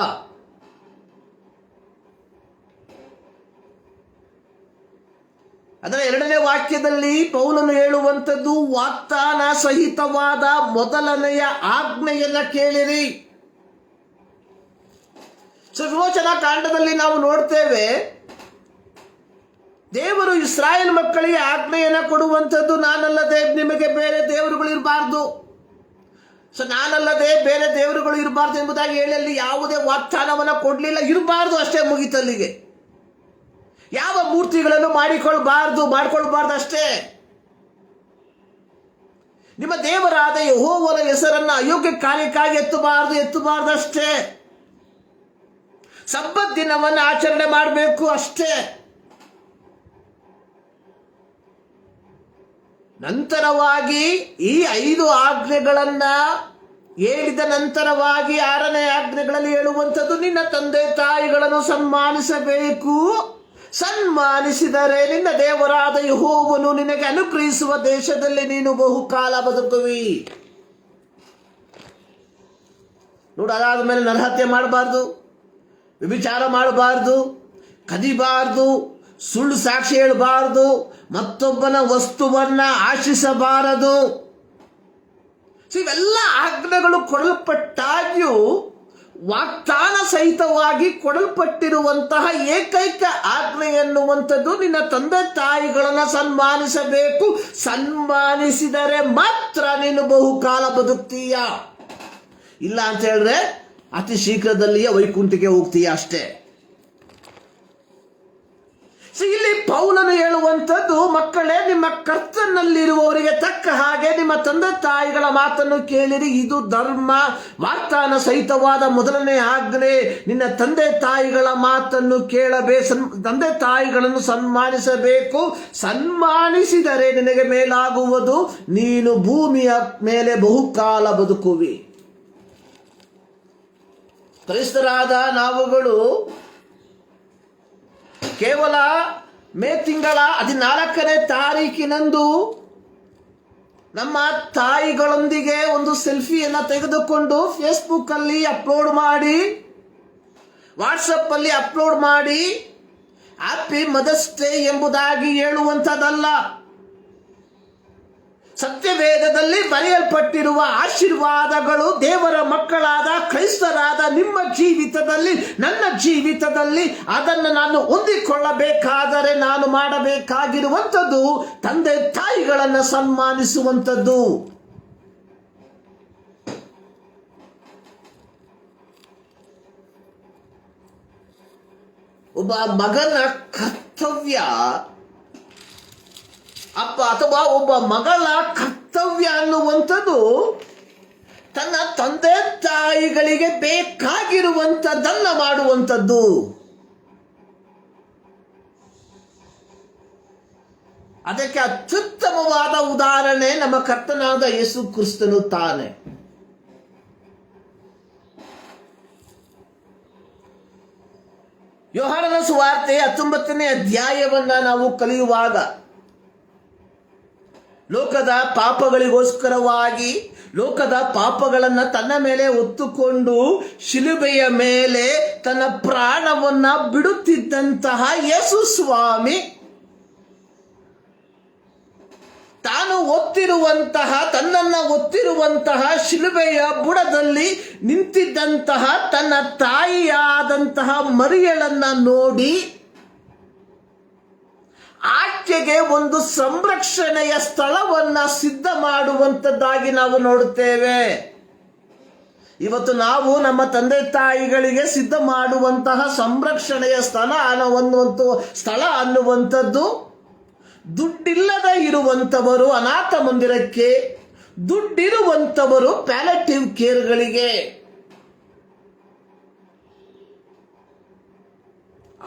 ಅದರ 2ನೇ ವಾಕ್ಯದಲ್ಲಿ ಪೌಲನು ಹೇಳುವಂಥದ್ದು, ವಾಗ್ದಾನ ಸಹಿತವಾದ ಮೊದಲನೆಯ ಆಜ್ಞೆಯನ್ನ ಕೇಳಿರಿ. ಸೊ ವಿಮೋಚನಾ ಕಾಂಡದಲ್ಲಿ ನಾವು ನೋಡ್ತೇವೆ, ದೇವರು ಇಸ್ರಾಯೇಲ್ ಮಕ್ಕಳಿಗೆ ಆಜ್ಞೆಯನ್ನ ಕೊಡುವಂಥದ್ದು, ನಾನಲ್ಲದೆ ನಿಮಗೆ ಬೇರೆ ದೇವರುಗಳು ಇರಬಾರ್ದು. ಸೊ ನಾನಲ್ಲದೆ ಬೇರೆ ದೇವರುಗಳು ಇರಬಾರ್ದು ಎಂಬುದಾಗಿ ಹೇಳಿ ಅಲ್ಲಿ ಯಾವುದೇ ವಾಗ್ದಾನವನ್ನು ಕೊಡಲಿಲ್ಲ. ಇರಬಾರ್ದು ಅಷ್ಟೇ, ಮುಗಿತಲ್ಲಿಗೆ. ಯಾವ ಮೂರ್ತಿಗಳನ್ನು ಮಾಡಿಕೊಳ್ಬಾರ್ದು ಅಷ್ಟೇ. ನಿಮ್ಮ ದೇವರಾದ ಯೆಹೋವನ ಹೆಸರನ್ನ ಅಯೋಗ್ಯ ಕಾರ್ಯಕ್ಕಾಗಿ ಎತ್ತಬಾರ್ದು ಅಷ್ಟೇ. ಸಬ್ಬತ್ ದಿನವನ್ನು ಆಚರಣೆ ಮಾಡಬೇಕು ಅಷ್ಟೇ. ನಂತರವಾಗಿ ಈ 5 ಆಜ್ಞೆಗಳನ್ನ ಹೇಳಿದ ನಂತರವಾಗಿ 6ನೇ ಆಜ್ಞೆಗಳಲ್ಲಿ ಹೇಳುವಂಥದ್ದು, ನಿನ್ನ ತಂದೆ ತಾಯಿಗಳನ್ನು ಸನ್ಮಾನಿಸಬೇಕು. ಸನ್ಮಾನಿಸಿದರೆ ನಿನ್ನ ದೇವರಾದ ಯೆಹೋವನು ನಿನಗೆ ಅನುಗ್ರಹಿಸುವ ದೇಶದಲ್ಲಿ ನೀನು ಬಹುಕಾಲ ಬದುಕುವಿ. ನೋಡು, ಅದಾದ ಮೇಲೆ ನರಹತ್ಯೆ ಮಾಡಬಾರ್ದು, ವ್ಯಭಿಚಾರ ಮಾಡಬಾರ್ದು, ಕದಿಬಾರ್ದು, ಸುಳ್ಳು ಸಾಕ್ಷಿ ಹೇಳಬಾರ್ದು, ಮತ್ತೊಬ್ಬನ ವಸ್ತುವನ್ನ ಆಶಿಸಬಾರದು. ಇವೆಲ್ಲ ಆಜ್ಞೆಗಳು ಕೊಡಲ್ಪಟ್ಟಾಗ್ಯೂ ವಾಗ್ದಾನ ಸಹಿತವಾಗಿ ಕೊಡಲ್ಪಟ್ಟಿರುವಂತಹ ಏಕೈಕ ಆಜ್ಞೆ ಎನ್ನುವಂಥದ್ದು, ನಿನ್ನ ತಂದೆ ತಾಯಿಗಳನ್ನು ಸನ್ಮಾನಿಸಬೇಕು. ಸನ್ಮಾನಿಸಿದರೆ ಮಾತ್ರ ನೀನು ಬಹುಕಾಲ ಬದುಕ್ತೀಯ. ಇಲ್ಲ ಅಂತ ಹೇಳಿದ್ರೆ ಅತಿ ಶೀಘ್ರದಲ್ಲಿಯೇ ವೈಕುಂಠಕ್ಕೆ ಹೋಗ್ತೀಯ ಅಷ್ಟೇ. ಇಲ್ಲಿ ಪೌಲನು ಹೇಳುವಂಥದ್ದು, ಮಕ್ಕಳೇ, ನಿಮ್ಮ ಕರ್ತನಲ್ಲಿರುವವರಿಗೆ ತಕ್ಕ ಹಾಗೆ ನಿಮ್ಮ ತಂದೆ ತಾಯಿಗಳ ಮಾತನ್ನು ಕೇಳಿರಿ. ಇದು ಧರ್ಮ. ವಾಗ್ದಾನ ಸಹಿತವಾದ ಮೊದಲನೇ ಆಜ್ಞೆ, ನಿನ್ನ ತಂದೆ ತಾಯಿಗಳ ಮಾತನ್ನು ತಂದೆ ತಾಯಿಗಳನ್ನು ಸನ್ಮಾನಿಸಬೇಕು. ಸನ್ಮಾನಿಸಿದರೆ ನಿನಗೆ ಮೇಲಾಗುವುದು, ನೀನು ಭೂಮಿಯ ಮೇಲೆ ಬಹುಕಾಲ ಬದುಕುವಿ. ಕ್ರೈಸ್ತರಾದ ನಾವುಗಳು ಕೇವಲ ಮೇ ತಿಂಗಳ 14ನೇ ತಾರೀಕಿನಂದು ನಮ್ಮ ತಾಯಿಗಳೊಂದಿಗೆ ಒಂದು ಸೆಲ್ಫಿಯನ್ನು ತೆಗೆದುಕೊಂಡು ಫೇಸ್ಬುಕ್ ಅಲ್ಲಿ ಅಪ್ಲೋಡ್ ಮಾಡಿ, ವಾಟ್ಸಪ್ ಅಲ್ಲಿ ಅಪ್ಲೋಡ್ ಮಾಡಿ ಹ್ಯಾಪಿ ಮದರ್ಸ್ ಡೇ ಎಂಬುದಾಗಿ ಹೇಳುವಂಥದ್ದಲ್ಲ. ಸತ್ಯವೇದದಲ್ಲಿ ಬರೆಯಲ್ಪಟ್ಟಿರುವ ಆಶೀರ್ವಾದಗಳು ದೇವರ ಮಕ್ಕಳಾದ ಕ್ರೈಸ್ತರಾದ ನಿಮ್ಮ ಜೀವಿತದಲ್ಲಿ, ನನ್ನ ಜೀವಿತದಲ್ಲಿ ಅದನ್ನು ನಾನು ಹೊಂದಿಕೊಳ್ಳಬೇಕಾದರೆ ನಾನು ಮಾಡಬೇಕಾಗಿರುವಂಥದ್ದು ತಂದೆ ತಾಯಿಗಳನ್ನು ಸನ್ಮಾನಿಸುವಂಥದ್ದು. ಒಬ್ಬ ಮಗನ ಕರ್ತವ್ಯ ಅಥವಾ ಒಬ್ಬ ಮಗಳ ಕರ್ತವ್ಯ ಅನ್ನುವಂಥದ್ದು ತನ್ನ ತಂದೆ ತಾಯಿಗಳಿಗೆ ಬೇಕಾಗಿರುವಂಥದ್ದನ್ನ ಮಾಡುವಂಥದ್ದು. ಅದಕ್ಕೆ ಅತ್ಯುತ್ತಮವಾದ ಉದಾಹರಣೆ ನಮ್ಮ ಕರ್ತನಾದ ಯೇಸು ಕ್ರಿಸ್ತನು ತಾನೆ. ಯೋಹಾನನ ಸುವಾರ್ತೆ 19ನೇ ಅಧ್ಯಾಯವನ್ನ ನಾವು ಕಲಿಯುವಾಗ, ಲೋಕದ ಪಾಪಗಳಿಗೋಸ್ಕರವಾಗಿ ಲೋಕದ ಪಾಪಗಳನ್ನು ತನ್ನ ಮೇಲೆ ಹೊತ್ತುಕೊಂಡು ಶಿಲುಬೆಯ ಮೇಲೆ ತನ್ನ ಪ್ರಾಣವನ್ನ ಬಿಡುತ್ತಿದ್ದಂತಹ ಯೇಸು ಸ್ವಾಮಿ ತನ್ನನ್ನು ಒತ್ತಿರುವಂತಹ ಶಿಲುಬೆಯ ಬುಡದಲ್ಲಿ ನಿಂತಿದ್ದಂತಹ ತನ್ನ ತಾಯಿಯಾದಂತಹ ಮರಿಯಳನ್ನ ನೋಡಿ ಆಕೆಗೆ ಒಂದು ಸಂರಕ್ಷಣೆಯ ಸ್ಥಳವನ್ನ ಸಿದ್ಧ ಮಾಡುವಂಥದ್ದಾಗಿ ನಾವು ನೋಡುತ್ತೇವೆ. ಇವತ್ತು ನಾವು ನಮ್ಮ ತಂದೆ ತಾಯಿಗಳಿಗೆ ಸಿದ್ಧ ಮಾಡುವಂತಹ ಸಂರಕ್ಷಣೆಯ ಸ್ಥಳ ಅನ್ನುವಂಥದ್ದು, ದುಡ್ಡಿಲ್ಲದ ಇರುವಂಥವರು ಅನಾಥ ಮಂದಿರಕ್ಕೆ, ದುಡ್ಡಿರುವಂಥವರು ಪ್ಯಾಲೆಟಿವ್ ಕೇರ್ಗಳಿಗೆ.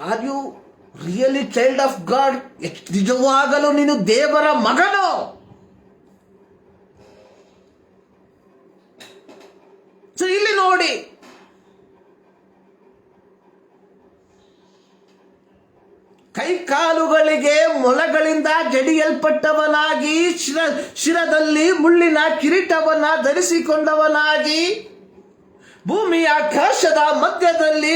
Are you really child of God? ನಿಜವಾಗಲೂ ನೀನು ದೇವರ ಮಗನು? ಇಲ್ಲಿ ನೋಡಿ, ಕೈಕಾಲುಗಳಿಗೆ ಮೊಲಗಳಿಂದ ಜಡಿಯಲ್ಪಟ್ಟವನಾಗಿ, ಶಿರದಲ್ಲಿ ಮುಳ್ಳಿನ ಕಿರೀಟವನ್ನ ಧರಿಸಿಕೊಂಡವನಾಗಿ, ಭೂಮಿಯ ಆಕಾಶದ ಮಧ್ಯದಲ್ಲಿ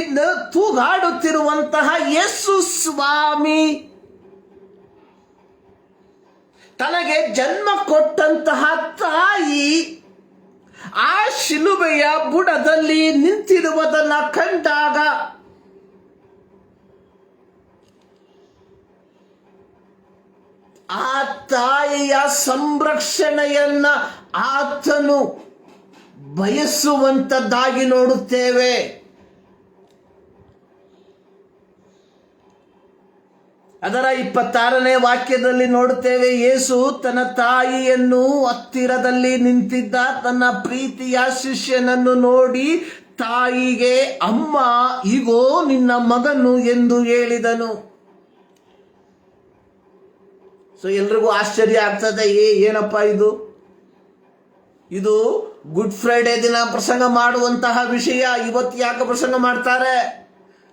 ತೂಗಾಡುತ್ತಿರುವಂತಹ ಯೇಸು ಸ್ವಾಮಿ ತನಗೆ ಜನ್ಮ ಕೊಟ್ಟಂತಹ ತಾಯಿ ಆ ಶಿಲುಬೆಯ ಬುಡದಲ್ಲಿ ನಿಂತಿರುವುದನ್ನು ಕಂಡಾಗ ಆ ತಾಯಿಯ ಸಂರಕ್ಷಣೆಯನ್ನ ಆತನು ಬಯಸುವಂತದ್ದಾಗಿ ನೋಡುತ್ತೇವೆ. ಅದರ 26ನೇ ವಾಕ್ಯದಲ್ಲಿ ನೋಡುತ್ತೇವೆ, ಯೇಸು ತನ್ನ ತಾಯಿಯನ್ನು ಹತ್ತಿರದಲ್ಲಿ ನಿಂತಿದ್ದ ತನ್ನ ಪ್ರೀತಿಯ ಶಿಷ್ಯನನ್ನು ನೋಡಿ ತಾಯಿಗೆ, ಅಮ್ಮ, ಇಗೋ ನಿನ್ನ ಮಗನು ಎಂದು ಹೇಳಿದನು. ಸೊ ಎಲ್ರಿಗೂ ಆಶ್ಚರ್ಯ ಆಗ್ತದೆ, ಏನಪ್ಪ ಇದು ಗುಡ್ ಫ್ರೈಡೆ ದಿನ ಪ್ರಸಂಗ ಮಾಡುವಂತಹ ವಿಷಯ ಇವತ್ತು ಯಾಕೆ ಪ್ರಸಂಗ ಮಾಡ್ತಾರೆ?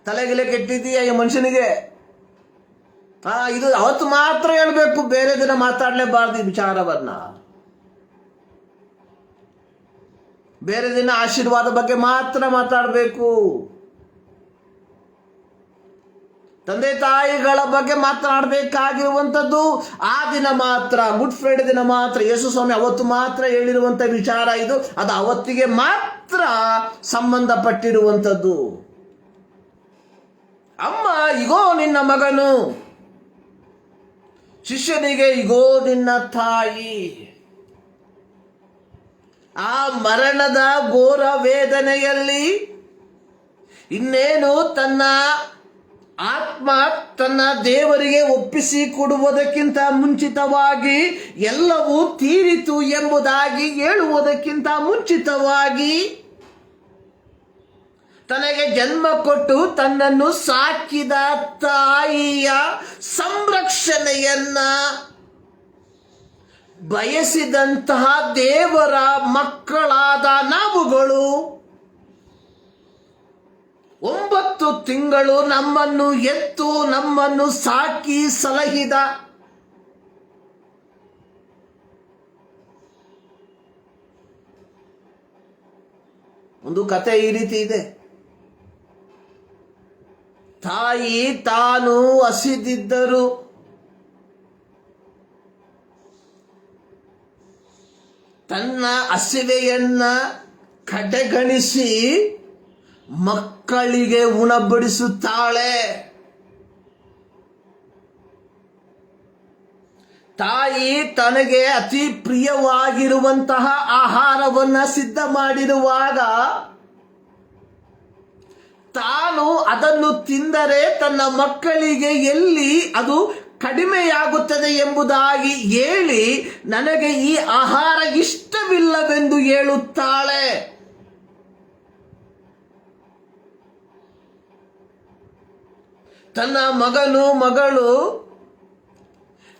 ತಲೆಗಿಲೆ ಕೆಟ್ಟಿದೀಯ ಈ ಮನುಷ್ಯನಿಗೆ? ಇದು ಅವತ್ತು ಮಾತ್ರ ಹೇಳ್ಬೇಕು, ಬೇರೆ ದಿನ ಮಾತಾಡಲೇಬಾರ್ದು ಈ ವಿಚಾರವನ್ನ. ಬೇರೆ ದಿನ ಆಶೀರ್ವಾದ ಬಗ್ಗೆ ಮಾತ್ರ ಮಾತಾಡಬೇಕು, ತಂದೆ ತಾಯಿಗಳ ಬಗ್ಗೆ ಮಾತನಾಡಬೇಕಾಗಿರುವಂಥದ್ದು ಆ ದಿನ ಮಾತ್ರ, ಗುಡ್ ಫ್ರೈಡೆ ದಿನ ಮಾತ್ರ. ಯೇಸು ಸ್ವಾಮಿ ಅವತ್ತು ಮಾತ್ರ ಹೇಳಿರುವಂಥ ವಿಚಾರ ಇದು, ಅದು ಅವತ್ತಿಗೆ ಮಾತ್ರ ಸಂಬಂಧಪಟ್ಟಿರುವಂಥದ್ದು. ಅಮ್ಮ, ಇಗೋ ನಿನ್ನ ಮಗನು, ಶಿಷ್ಯನಿಗೆ ಇಗೋ ನಿನ್ನ ತಾಯಿ. ಆ ಮರಣದ ಘೋರ ವೇದನೆಯಲ್ಲಿ ಇನ್ನೇನು ತನ್ನ ಆತ್ಮ ತನ್ನ ದೇವರಿಗೆ ಒಪ್ಪಿಸಿ ಕೊಡುವುದಕ್ಕಿಂತ ಮುಂಚಿತವಾಗಿ, ಎಲ್ಲವೂ ತೀರಿತು ಎಂಬುದಾಗಿ ಹೇಳುವುದಕ್ಕಿಂತ ಮುಂಚಿತವಾಗಿ, ತನಗೆ ಜನ್ಮ ಕೊಟ್ಟು ತನ್ನನ್ನು ಸಾಕಿದ ತಾಯಿಯ ಸಂರಕ್ಷಣೆಯನ್ನ ಬಯಸಿದಂತಹ ದೇವರ ಮಕ್ಕಳಾದ ನಾವುಗಳು 9 ತಿಂಗಳು ನಮ್ಮನ್ನು ಎತ್ತು ನಮ್ಮನ್ನು ಸಾಕಿ ಸಲಹಿದ ಒಂದು ಕತೆ ಈ ರೀತಿ ಇದೆ. ತಾಯಿ ತಾನು ಹಸಿದಿದ್ದರು ತನ್ನ ಹಸಿವೆಯನ್ನ ಕಡೆಗಣಿಸಿ ಮಕ್ಕಳಿಗೆ ಉಣಬಡಿಸುತ್ತಾಳೆ. ತಾಯಿ ತನಗೆ ಅತಿ ಪ್ರಿಯವಾಗಿರುವಂತಹ ಆಹಾರವನ್ನ ಸಿದ್ಧ ಮಾಡಿರುವಾಗ ತಾನು ಅದನ್ನು ತಿಂದರೆ ತನ್ನ ಮಕ್ಕಳಿಗೆ ಎಲ್ಲಿ ಅದು ಕಡಿಮೆಯಾಗುತ್ತದೆ ಎಂಬುದಾಗಿ ಹೇಳಿ ನನಗೆ ಈ ಆಹಾರ ಇಷ್ಟವಿಲ್ಲವೆಂದು ಹೇಳುತ್ತಾಳೆ. ತನ್ನ ಮಗಳು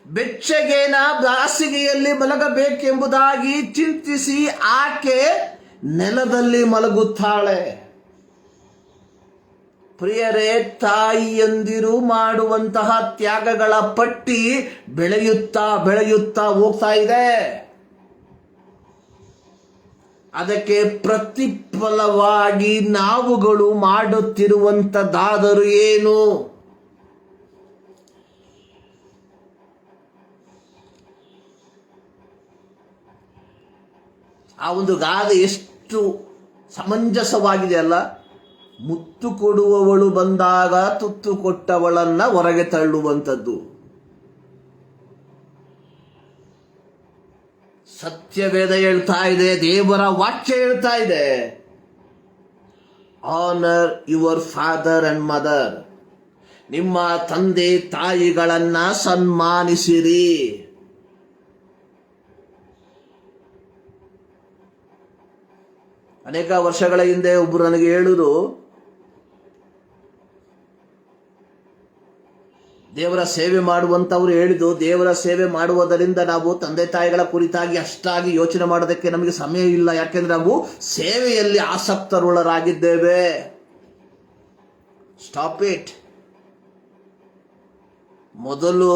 ಬೆಚ್ಚಗೆನ ಹಾಸಿಗೆಯಲ್ಲಿ ಮಲಗಬೇಕೆಂಬುದಾಗಿ ಚಿಂತಿಸಿ ಆಕೆ ನೆಲದಲ್ಲಿ ಮಲಗುತ್ತಾಳೆ. ಪ್ರಿಯರೇ, ತಾಯಿಯಂದಿರು ಮಾಡುವಂತಹ ತ್ಯಾಗಗಳ ಪಟ್ಟಿ ಬೆಳೆಯುತ್ತಾ ಹೋಗ್ತಾ ಇದೆ. ಅದಕ್ಕೆ ಪ್ರತಿಫಲವಾಗಿ ನಾವುಗಳು ಮಾಡುತ್ತಿರುವಂತದ್ದಾದರೂ ಏನು? ಆ ಒಂದು ಗಾದೆ ಎಷ್ಟು ಸಮಂಜಸವಾಗಿದೆ ಅಲ್ಲ. ಮುತ್ತು ಕೊಡುವವಳು ಬಂದಾಗ ತುತ್ತು ಕೊಟ್ಟವಳನ್ನ ಹೊರಗೆ ತಳ್ಳುವಂಥದ್ದು. ಸತ್ಯವೇದ ಹೇಳ್ತಾ ಇದೆ, ದೇವರ ವಾಕ್ಯ ಹೇಳ್ತಾ ಇದೆ, honour your father and mother. ನಿಮ್ಮ ತಂದೆ ತಾಯಿಗಳನ್ನ ಸನ್ಮಾನಿಸಿರಿ. ಅನೇಕ ವರ್ಷಗಳ ಹಿಂದೆ ಒಬ್ಬರು ನನಗೆ ಹೇಳಿದ್ರು, ದೇವರ ಸೇವೆ ಮಾಡುವಂತವ್ರು ಹೇಳಿದ್ದು, ದೇವರ ಸೇವೆ ಮಾಡುವುದರಿಂದ ನಾವು ತಂದೆ ತಾಯಿಗಳ ಕುರಿತಾಗಿ ಅಷ್ಟಾಗಿ ಯೋಚನೆ ಮಾಡೋದಕ್ಕೆ ನಮಗೆ ಸಮಯ ಇಲ್ಲ. ಯಾಕೆಂದ್ರೆ ನಾವು ಸೇವೆಯಲ್ಲಿ ಆಸಕ್ತರುಳರಾಗಿದ್ದೇವೆ. Stop it. ಮೊದಲು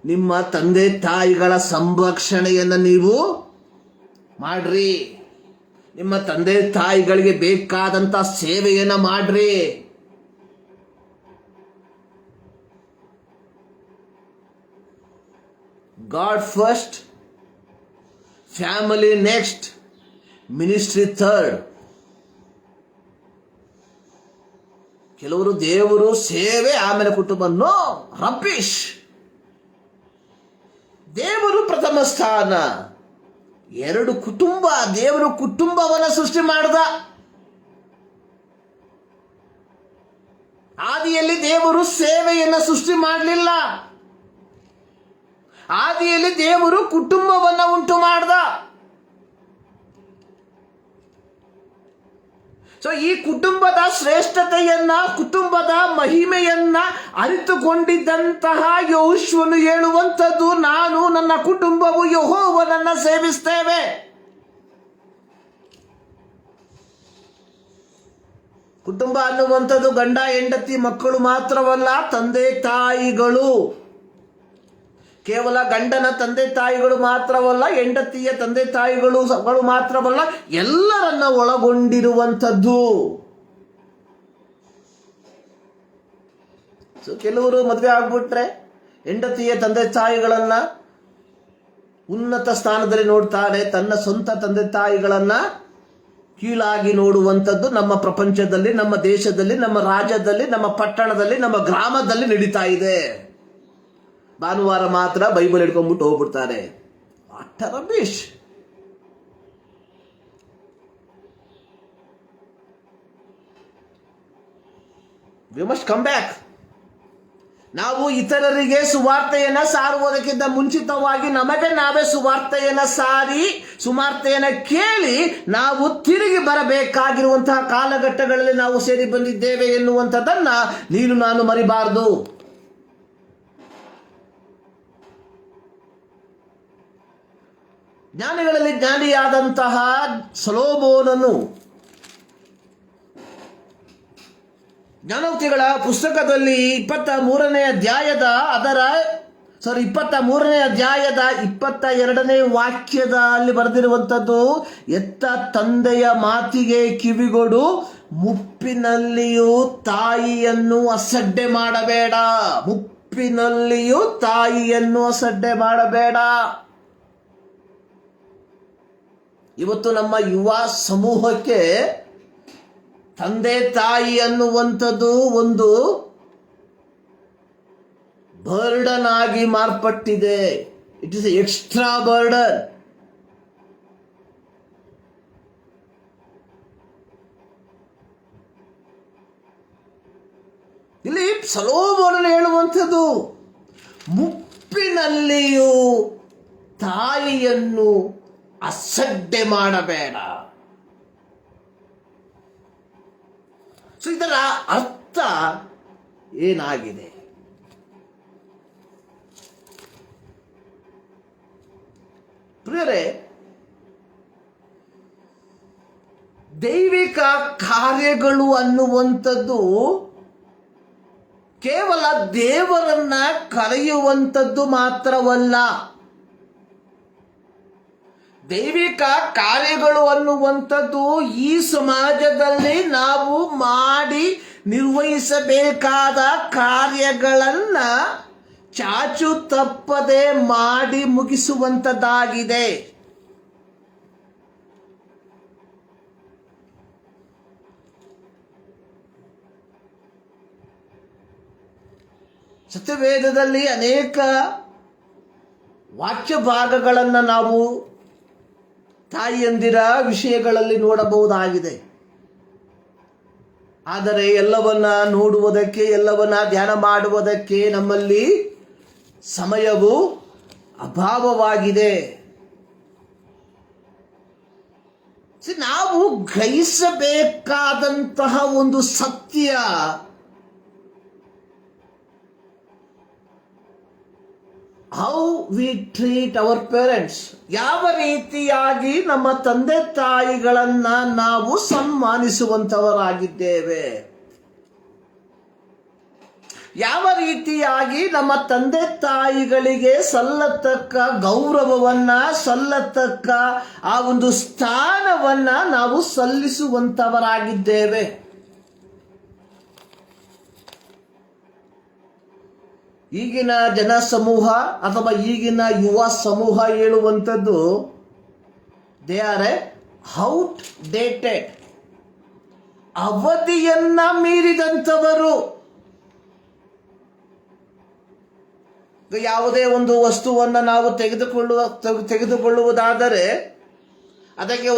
ನಿಮ್ಮ ತಂದೆ ತಾಯಿಗಳ ಸಂರಕ್ಷಣೆಯನ್ನು ನೀವು ಮಾಡ್ರಿ. ನಿಮ್ಮ ತಂದೆ ತಾಯಿಗಳಿಗೆ ಬೇಕಾದಂತ ಸೇವೆಯನ್ನ ಮಾಡ್ರಿ. God first, family next, ministry third. ಕೆಲವರು ದೇವರು ಸೇವೆ ಆಮೇಲೆ ಕುಟುಂಬ. No, rubbish. ದೇವರು ಪ್ರಥಮ ಸ್ಥಾನ. 2 ಕುಟುಂಬ. ದೇವರು ಕುಟುಂಬವನ್ನ ಸೃಷ್ಟಿ ಮಾಡ್ದ. ಆದಿಯಲ್ಲಿ ದೇವರು ಸೇವೆಯನ್ನು ಸೃಷ್ಟಿ ಮಾಡಲಿಲ್ಲ. ಆದಿಯಲ್ಲಿ ದೇವರು ಕುಟುಂಬವನ್ನು ಉಂಟು ಮಾಡ್ದ. ಸೊ ಈ ಕುಟುಂಬದ ಶ್ರೇಷ್ಠತೆಯನ್ನ, ಕುಟುಂಬದ ಮಹಿಮೆಯನ್ನ ಅರಿತುಕೊಂಡಿದ್ದಂತಹ ಯೆಹೋಶುವನು ಹೇಳುವಂಥದ್ದು, ನಾನು ನನ್ನ ಕುಟುಂಬವು ಯೆಹೋವನನ್ನ ಸೇವಿಸ್ತೇವೆ. ಕುಟುಂಬ ಅನ್ನುವಂಥದ್ದು ಗಂಡ ಹೆಂಡತಿ ಮಕ್ಕಳು ಮಾತ್ರವಲ್ಲ, ತಂದೆ ತಾಯಿಗಳು. ಕೇವಲ ಗಂಡನ ತಂದೆ ತಾಯಿಗಳು ಮಾತ್ರವಲ್ಲ, ಹೆಂಡತಿಯ ತಂದೆ ತಾಯಿಗಳು ಮಾತ್ರವಲ್ಲ, ಎಲ್ಲರನ್ನ ಒಳಗೊಂಡಿರುವಂಥದ್ದು. ಸೊ ಕೆಲವರು ಮದುವೆ ಆಗ್ಬಿಟ್ರೆ ಹೆಂಡತಿಯ ತಂದೆ ತಾಯಿಗಳನ್ನ ಉನ್ನತ ಸ್ಥಾನದಲ್ಲಿ ನೋಡ್ತಾರೆ, ತನ್ನ ಸ್ವಂತ ತಂದೆ ತಾಯಿಗಳನ್ನ ಕೀಳಾಗಿ ನೋಡುವಂಥದ್ದು ನಮ್ಮ ಪ್ರಪಂಚದಲ್ಲಿ, ನಮ್ಮ ದೇಶದಲ್ಲಿ, ನಮ್ಮ ರಾಜ್ಯದಲ್ಲಿ, ನಮ್ಮ ಪಟ್ಟಣದಲ್ಲಿ, ನಮ್ಮ ಗ್ರಾಮದಲ್ಲಿ ನಡೀತಾ ಇದೆ. ಭಾನುವಾರ ಮಾತ್ರ ಬೈಬಲ್ ಹಿಡ್ಕೊಂಡ್ಬಿಟ್ಟು ಹೋಗ್ಬಿಡ್ತಾರೆ. What a rubbish. We must come back. ನಾವು ಇತರರಿಗೆ ಸುವಾರ್ತೆಯನ್ನ ಸಾರುವುದಕ್ಕಿಂತ ಮುಂಚಿತವಾಗಿ ನಮಗೆ ನಾವೇ ಸುವಾರ್ತೆಯನ್ನ ಸಾರಿ, ಸುವಾರ್ತೆಯನ್ನ ಕೇಳಿ ನಾವು ತಿರುಗಿ ಬರಬೇಕಾಗಿರುವಂತಹ ಕಾಲಘಟ್ಟಗಳಲ್ಲಿ ನಾವು ಸೇರಿ ಬಂದಿದ್ದೇವೆ ಎನ್ನುವಂಥದ್ದನ್ನ ನೀನು ನಾನು ಮರಿಬಾರದು. ಜ್ಞಾನಿಗಳಲ್ಲಿ ಜ್ಞಾನಿಯಾದಂತಹ ಸೊಲೊಮೋನನು ಜ್ಞಾನೋಕ್ತಿಗಳ ಪುಸ್ತಕದಲ್ಲಿ 23ನೇ ಅಧ್ಯಾಯದ 22ನೇ ವಾಕ್ಯದಲ್ಲಿ ಬರೆದಿರುವಂಥದ್ದು, ಎತ್ತ ತಂದೆಯ ಮಾತಿಗೆ ಕಿವಿಗೊಡು, ಮುಪ್ಪಿನಲ್ಲಿಯೂ ತಾಯಿಯನ್ನು ಅಸಡ್ಡೆ ಮಾಡಬೇಡ. ಮುಪ್ಪಿನಲ್ಲಿಯೂ ತಾಯಿಯನ್ನು ಅಸಡ್ಡೆ ಮಾಡಬೇಡ. ಇವತ್ತು ನಮ್ಮ ಯುವ ಸಮೂಹಕ್ಕೆ ತಂದೆ ತಾಯಿ ಅನ್ನುವಂಥದ್ದು ಒಂದು ಬರ್ಡನ್ ಆಗಿ ಮಾರ್ಪಟ್ಟಿದೆ. It is extra burden. ಇಲ್ಲಿ ಸೊಲೊಮೋನನು ಹೇಳುವಂಥದ್ದು, ಮುಪ್ಪಿನಲ್ಲಿಯೂ ತಾಯಿಯನ್ನು ಅಸಡ್ಡೆ ಮಾಡಬೇಡ. ಸೊ ಇದರ ಅರ್ಥ ಏನಾಗಿದೆ? ಪ್ರಿಯರೇ, ದೈವಿಕ ಕಾರ್ಯಗಳು ಅನ್ನುವಂಥದ್ದು ಕೇವಲ ದೇವರನ್ನ ಕರೆಯುವಂಥದ್ದು ಮಾತ್ರವಲ್ಲ. ದೈವಿಕ ಕಾರ್ಯಗಳು ಅನ್ನುವಂಥದ್ದು ಈ ಸಮಾಜದಲ್ಲಿ ನಾವು ಮಾಡಿ ನಿರ್ವಹಿಸಬೇಕಾದ ಕಾರ್ಯಗಳನ್ನ ಚಾಚು ತಪ್ಪದೆ ಮಾಡಿ ಮುಗಿಸುವಂಥದ್ದಾಗಿದೆ. ಸತ್ಯವೇದದಲ್ಲಿ ಅನೇಕ ವಾಕ್ಯ ಭಾಗಗಳನ್ನು ನಾವು ತಾಯಿಯಂದಿರ ವಿಷಯಗಳಲ್ಲಿ ನೋಡಬಹುದಾಗಿದೆ. ಆದರೆ ಎಲ್ಲವನ್ನ ನೋಡುವುದಕ್ಕೆ, ಎಲ್ಲವನ್ನ ಧ್ಯಾನ ಮಾಡುವುದಕ್ಕೆ ನಮ್ಮಲ್ಲಿ ಸಮಯವು ಅಭಾವವಾಗಿದೆ. ನಾವು ಗ್ರಹಿಸಬೇಕಾದಂತಹ ಒಂದು ಸತ್ಯ, how we treat our parents. ಯಾವ ರೀತಿಯಾಗಿ ನಮ್ಮ ತಂದೆ ತಾಯಿಗಳನ್ನ ನಾವು ಸನ್ಮಾನಿಸುವಂತವರಾಗಿದ್ದೇವೆ, ಯಾವ ರೀತಿಯಾಗಿ ನಮ್ಮ ತಂದೆ ತಾಯಿಗಳಿಗೆ ಸಲ್ಲತಕ್ಕ ಗೌರವವನ್ನ, ಸಲ್ಲತಕ್ಕ ಆ ಒಂದು ಸ್ಥಾನವನ್ನ ನಾವು ಸಲ್ಲಿಸುವಂತವರಾಗಿದ್ದೇವೆ. ಈಗಿನ ಜನ ಸಮೂಹ ಅಥವಾ ಈಗಿನ ಯುವ ಸಮೂಹ ಹೇಳುವಂಥದ್ದು, ದೇ ಆರ್ ಔಟ್ ಡೇಟೆಡ್, ಅವಧಿಯನ್ನ ಮೀರಿದಂಥವರು. ಯಾವುದೇ ಒಂದು ವಸ್ತುವನ್ನು ನಾವು ತೆಗೆದುಕೊಳ್ಳುವುದಾದರೆ ಅದಕ್ಕೆ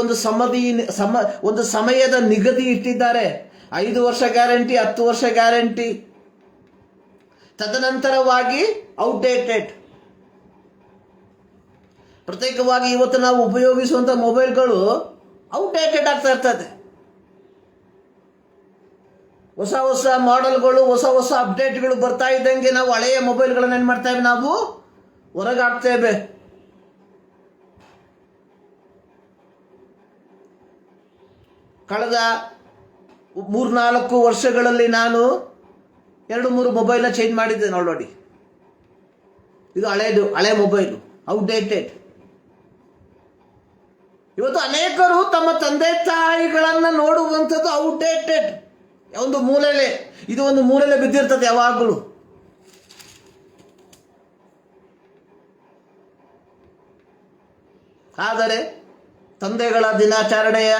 ಒಂದು ಸಮಯದ ನಿಗದಿ ಇಟ್ಟಿದ್ದಾರೆ. 5 ವರ್ಷ ಗ್ಯಾರಂಟಿ, 10 ವರ್ಷ ಗ್ಯಾರಂಟಿ. ತದನಂತರವಾಗಿ ಔಟ್ಡೇಟೆಡ್. ಪ್ರತ್ಯೇಕವಾಗಿ ಇವತ್ತು ನಾವು ಉಪಯೋಗಿಸುವಂಥ ಮೊಬೈಲ್ಗಳು ಔಟ್ಡೇಟೆಡ್ ಆಗ್ತಾ ಇರ್ತದೆ. ಹೊಸ ಹೊಸ ಮಾಡೆಲ್ಗಳು, ಹೊಸ ಹೊಸ ಅಪ್ಡೇಟ್ಗಳು ಬರ್ತಾ ಇದ್ದಂಗೆ ನಾವು ಹಳೆಯ ಮೊಬೈಲ್ಗಳನ್ನು ಏನು ಮಾಡ್ತೇವೆ, ನಾವು ಹೊರಗಾಕ್ತೇವೆ. ಕಳೆದ 3-4 ವರ್ಷಗಳಲ್ಲಿ ನಾನು 2-3 ಮೊಬೈಲ್ನ ಚೇಂಜ್ ಮಾಡಿದ್ದೇನೆ ಆಲ್ರೆಡಿ. ಇದು ಹಳೆ ಮೊಬೈಲು, ಔಟ್ಡೇಟೆಡ್. ಇವತ್ತು ಅನೇಕರು ತಮ್ಮ ತಂದೆ ತಾಯಿಗಳನ್ನ ನೋಡುವಂಥದ್ದು ಔಟ್ಡೇಟೆಡ್. ಒಂದು ಮೂಲೆಲೆ ಬಿದ್ದಿರ್ತದೆ ಯಾವಾಗಲೂ. ಆದರೆ ತಂದೆಗಳ ದಿನಾಚರಣೆಯ,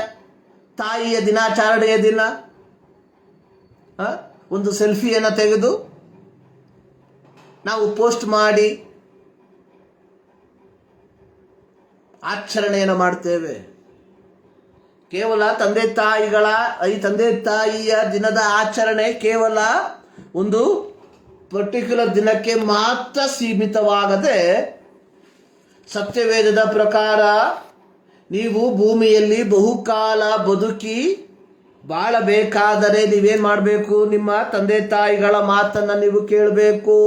ತಾಯಿಯ ದಿನಾಚರಣೆಯ ದಿನ ಒಂದು ಸೆಲ್ಫಿಯನ್ನು ತೆಗೆದು ನಾವು ಪೋಸ್ಟ್ ಮಾಡಿ ಆಚರಣೆಯನ್ನು ಮಾಡ್ತೇವೆ. ಕೇವಲ ತಂದೆ ತಾಯಿಯ ದಿನದ ಆಚರಣೆ ಕೇವಲ ಒಂದು ಪರ್ಟಿಕ್ಯುಲರ್ ದಿನಕ್ಕೆ ಮಾತ್ರ ಸೀಮಿತವಾಗದೆ, ಸತ್ಯವೇದದ ಪ್ರಕಾರ ನೀವು ಭೂಮಿಯಲ್ಲಿ ಬಹುಕಾಲ ಬದುಕಿ ಬಾಳಬೇಕಾದರೆ ನೀವೇನು ಮಾಡಬೇಕು? ನಿಮ್ಮ ತಂದೆ ತಾಯಿಗಳ ಮಾತನ್ನು ನೀವು ಕೇಳಬೇಕು.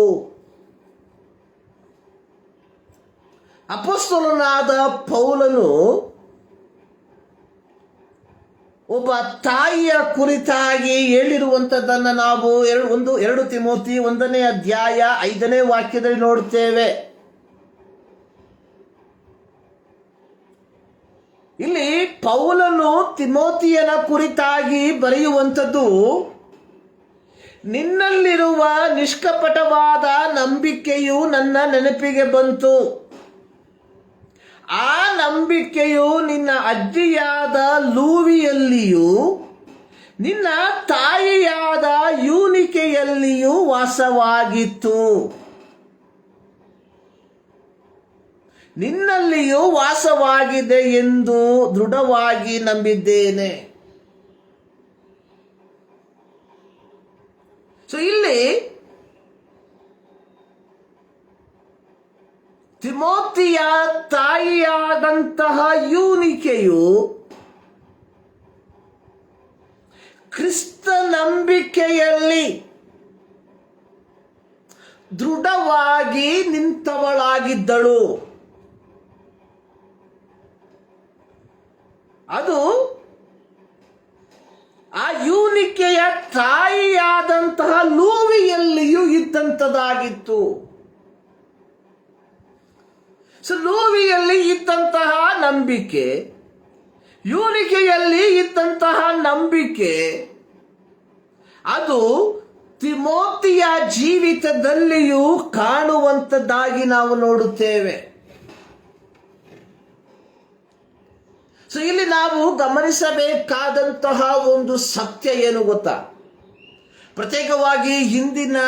ಅಪೊಸ್ತಲನಾದ ಪೌಲನು ಒಬ್ಬ ತಾಯಿಯ ಕುರಿತಾಗಿ ಹೇಳಿರುವಂಥದ್ದನ್ನು ನಾವು 2 ತಿಮೋಥಿ 1ನೇ ಅಧ್ಯಾಯ 5ನೇ ವಾಕ್ಯದಲ್ಲಿ ನೋಡುತ್ತೇವೆ. ಇಲ್ಲಿ ಪೌಲನು ತಿಮೋಥಿಯನ ಕುರಿತಾಗಿ ಬರೆಯುವಂಥದ್ದು, ನಿನ್ನಲ್ಲಿರುವ ನಿಷ್ಕಪಟವಾದ ನಂಬಿಕೆಯು ನನ್ನ ನೆನಪಿಗೆ ಬಂತು. ಆ ನಂಬಿಕೆಯು ನಿನ್ನ ಅಜ್ಜಿಯಾದ ಲೂವಿಯಲ್ಲಿಯೂ ನಿನ್ನ ತಾಯಿಯಾದ ಯೂನಿಕೆಯಲ್ಲಿಯೂ ವಾಸವಾಗಿತ್ತು. ನಿನ್ನಲ್ಲಿಯೂ ವಾಸವಾಗಿದೆ ಎಂದು ದೃಢವಾಗಿ ನಂಬಿದ್ದೇನೆ. ಸೊ ಇಲ್ಲಿ ತಿಮೋಥಿಯ ತಾಯಿಯಾದಂತಹ ಯೂನಿಕೆಯು ಕ್ರಿಸ್ತ ನಂಬಿಕೆಯಲ್ಲಿ ದೃಢವಾಗಿ ನಿಂತವಳಾಗಿದ್ದಳು. ಅದು ಆ ಯೂನಿಕೆಯ ತಾಯಿಯಾದಂತಹ ಲೂವಿಯಲ್ಲಿಯೂ ಇದ್ದಂಥದ್ದಾಗಿತ್ತು. ಸೊ ಲೂವಿಯಲ್ಲಿ ಇದ್ದಂತಹ ನಂಬಿಕೆ, ಯೂನಿಕೆಯಲ್ಲಿ ಇದ್ದಂತಹ ನಂಬಿಕೆ, ಅದು ತಿಮೋಥಿಯ ಜೀವಿತದಲ್ಲಿಯೂ ಕಾಣುವಂಥದ್ದಾಗಿ ನಾವು ನೋಡುತ್ತೇವೆ. ಸೊ ಇಲ್ಲಿ ನಾವು ಗಮನಿಸಬೇಕಾದಂತಹ ಒಂದು ಸತ್ಯ ಏನು ಗೊತ್ತಾ? ಪ್ರತ್ಯೇಕವಾಗಿ ಹಿಂದಿನ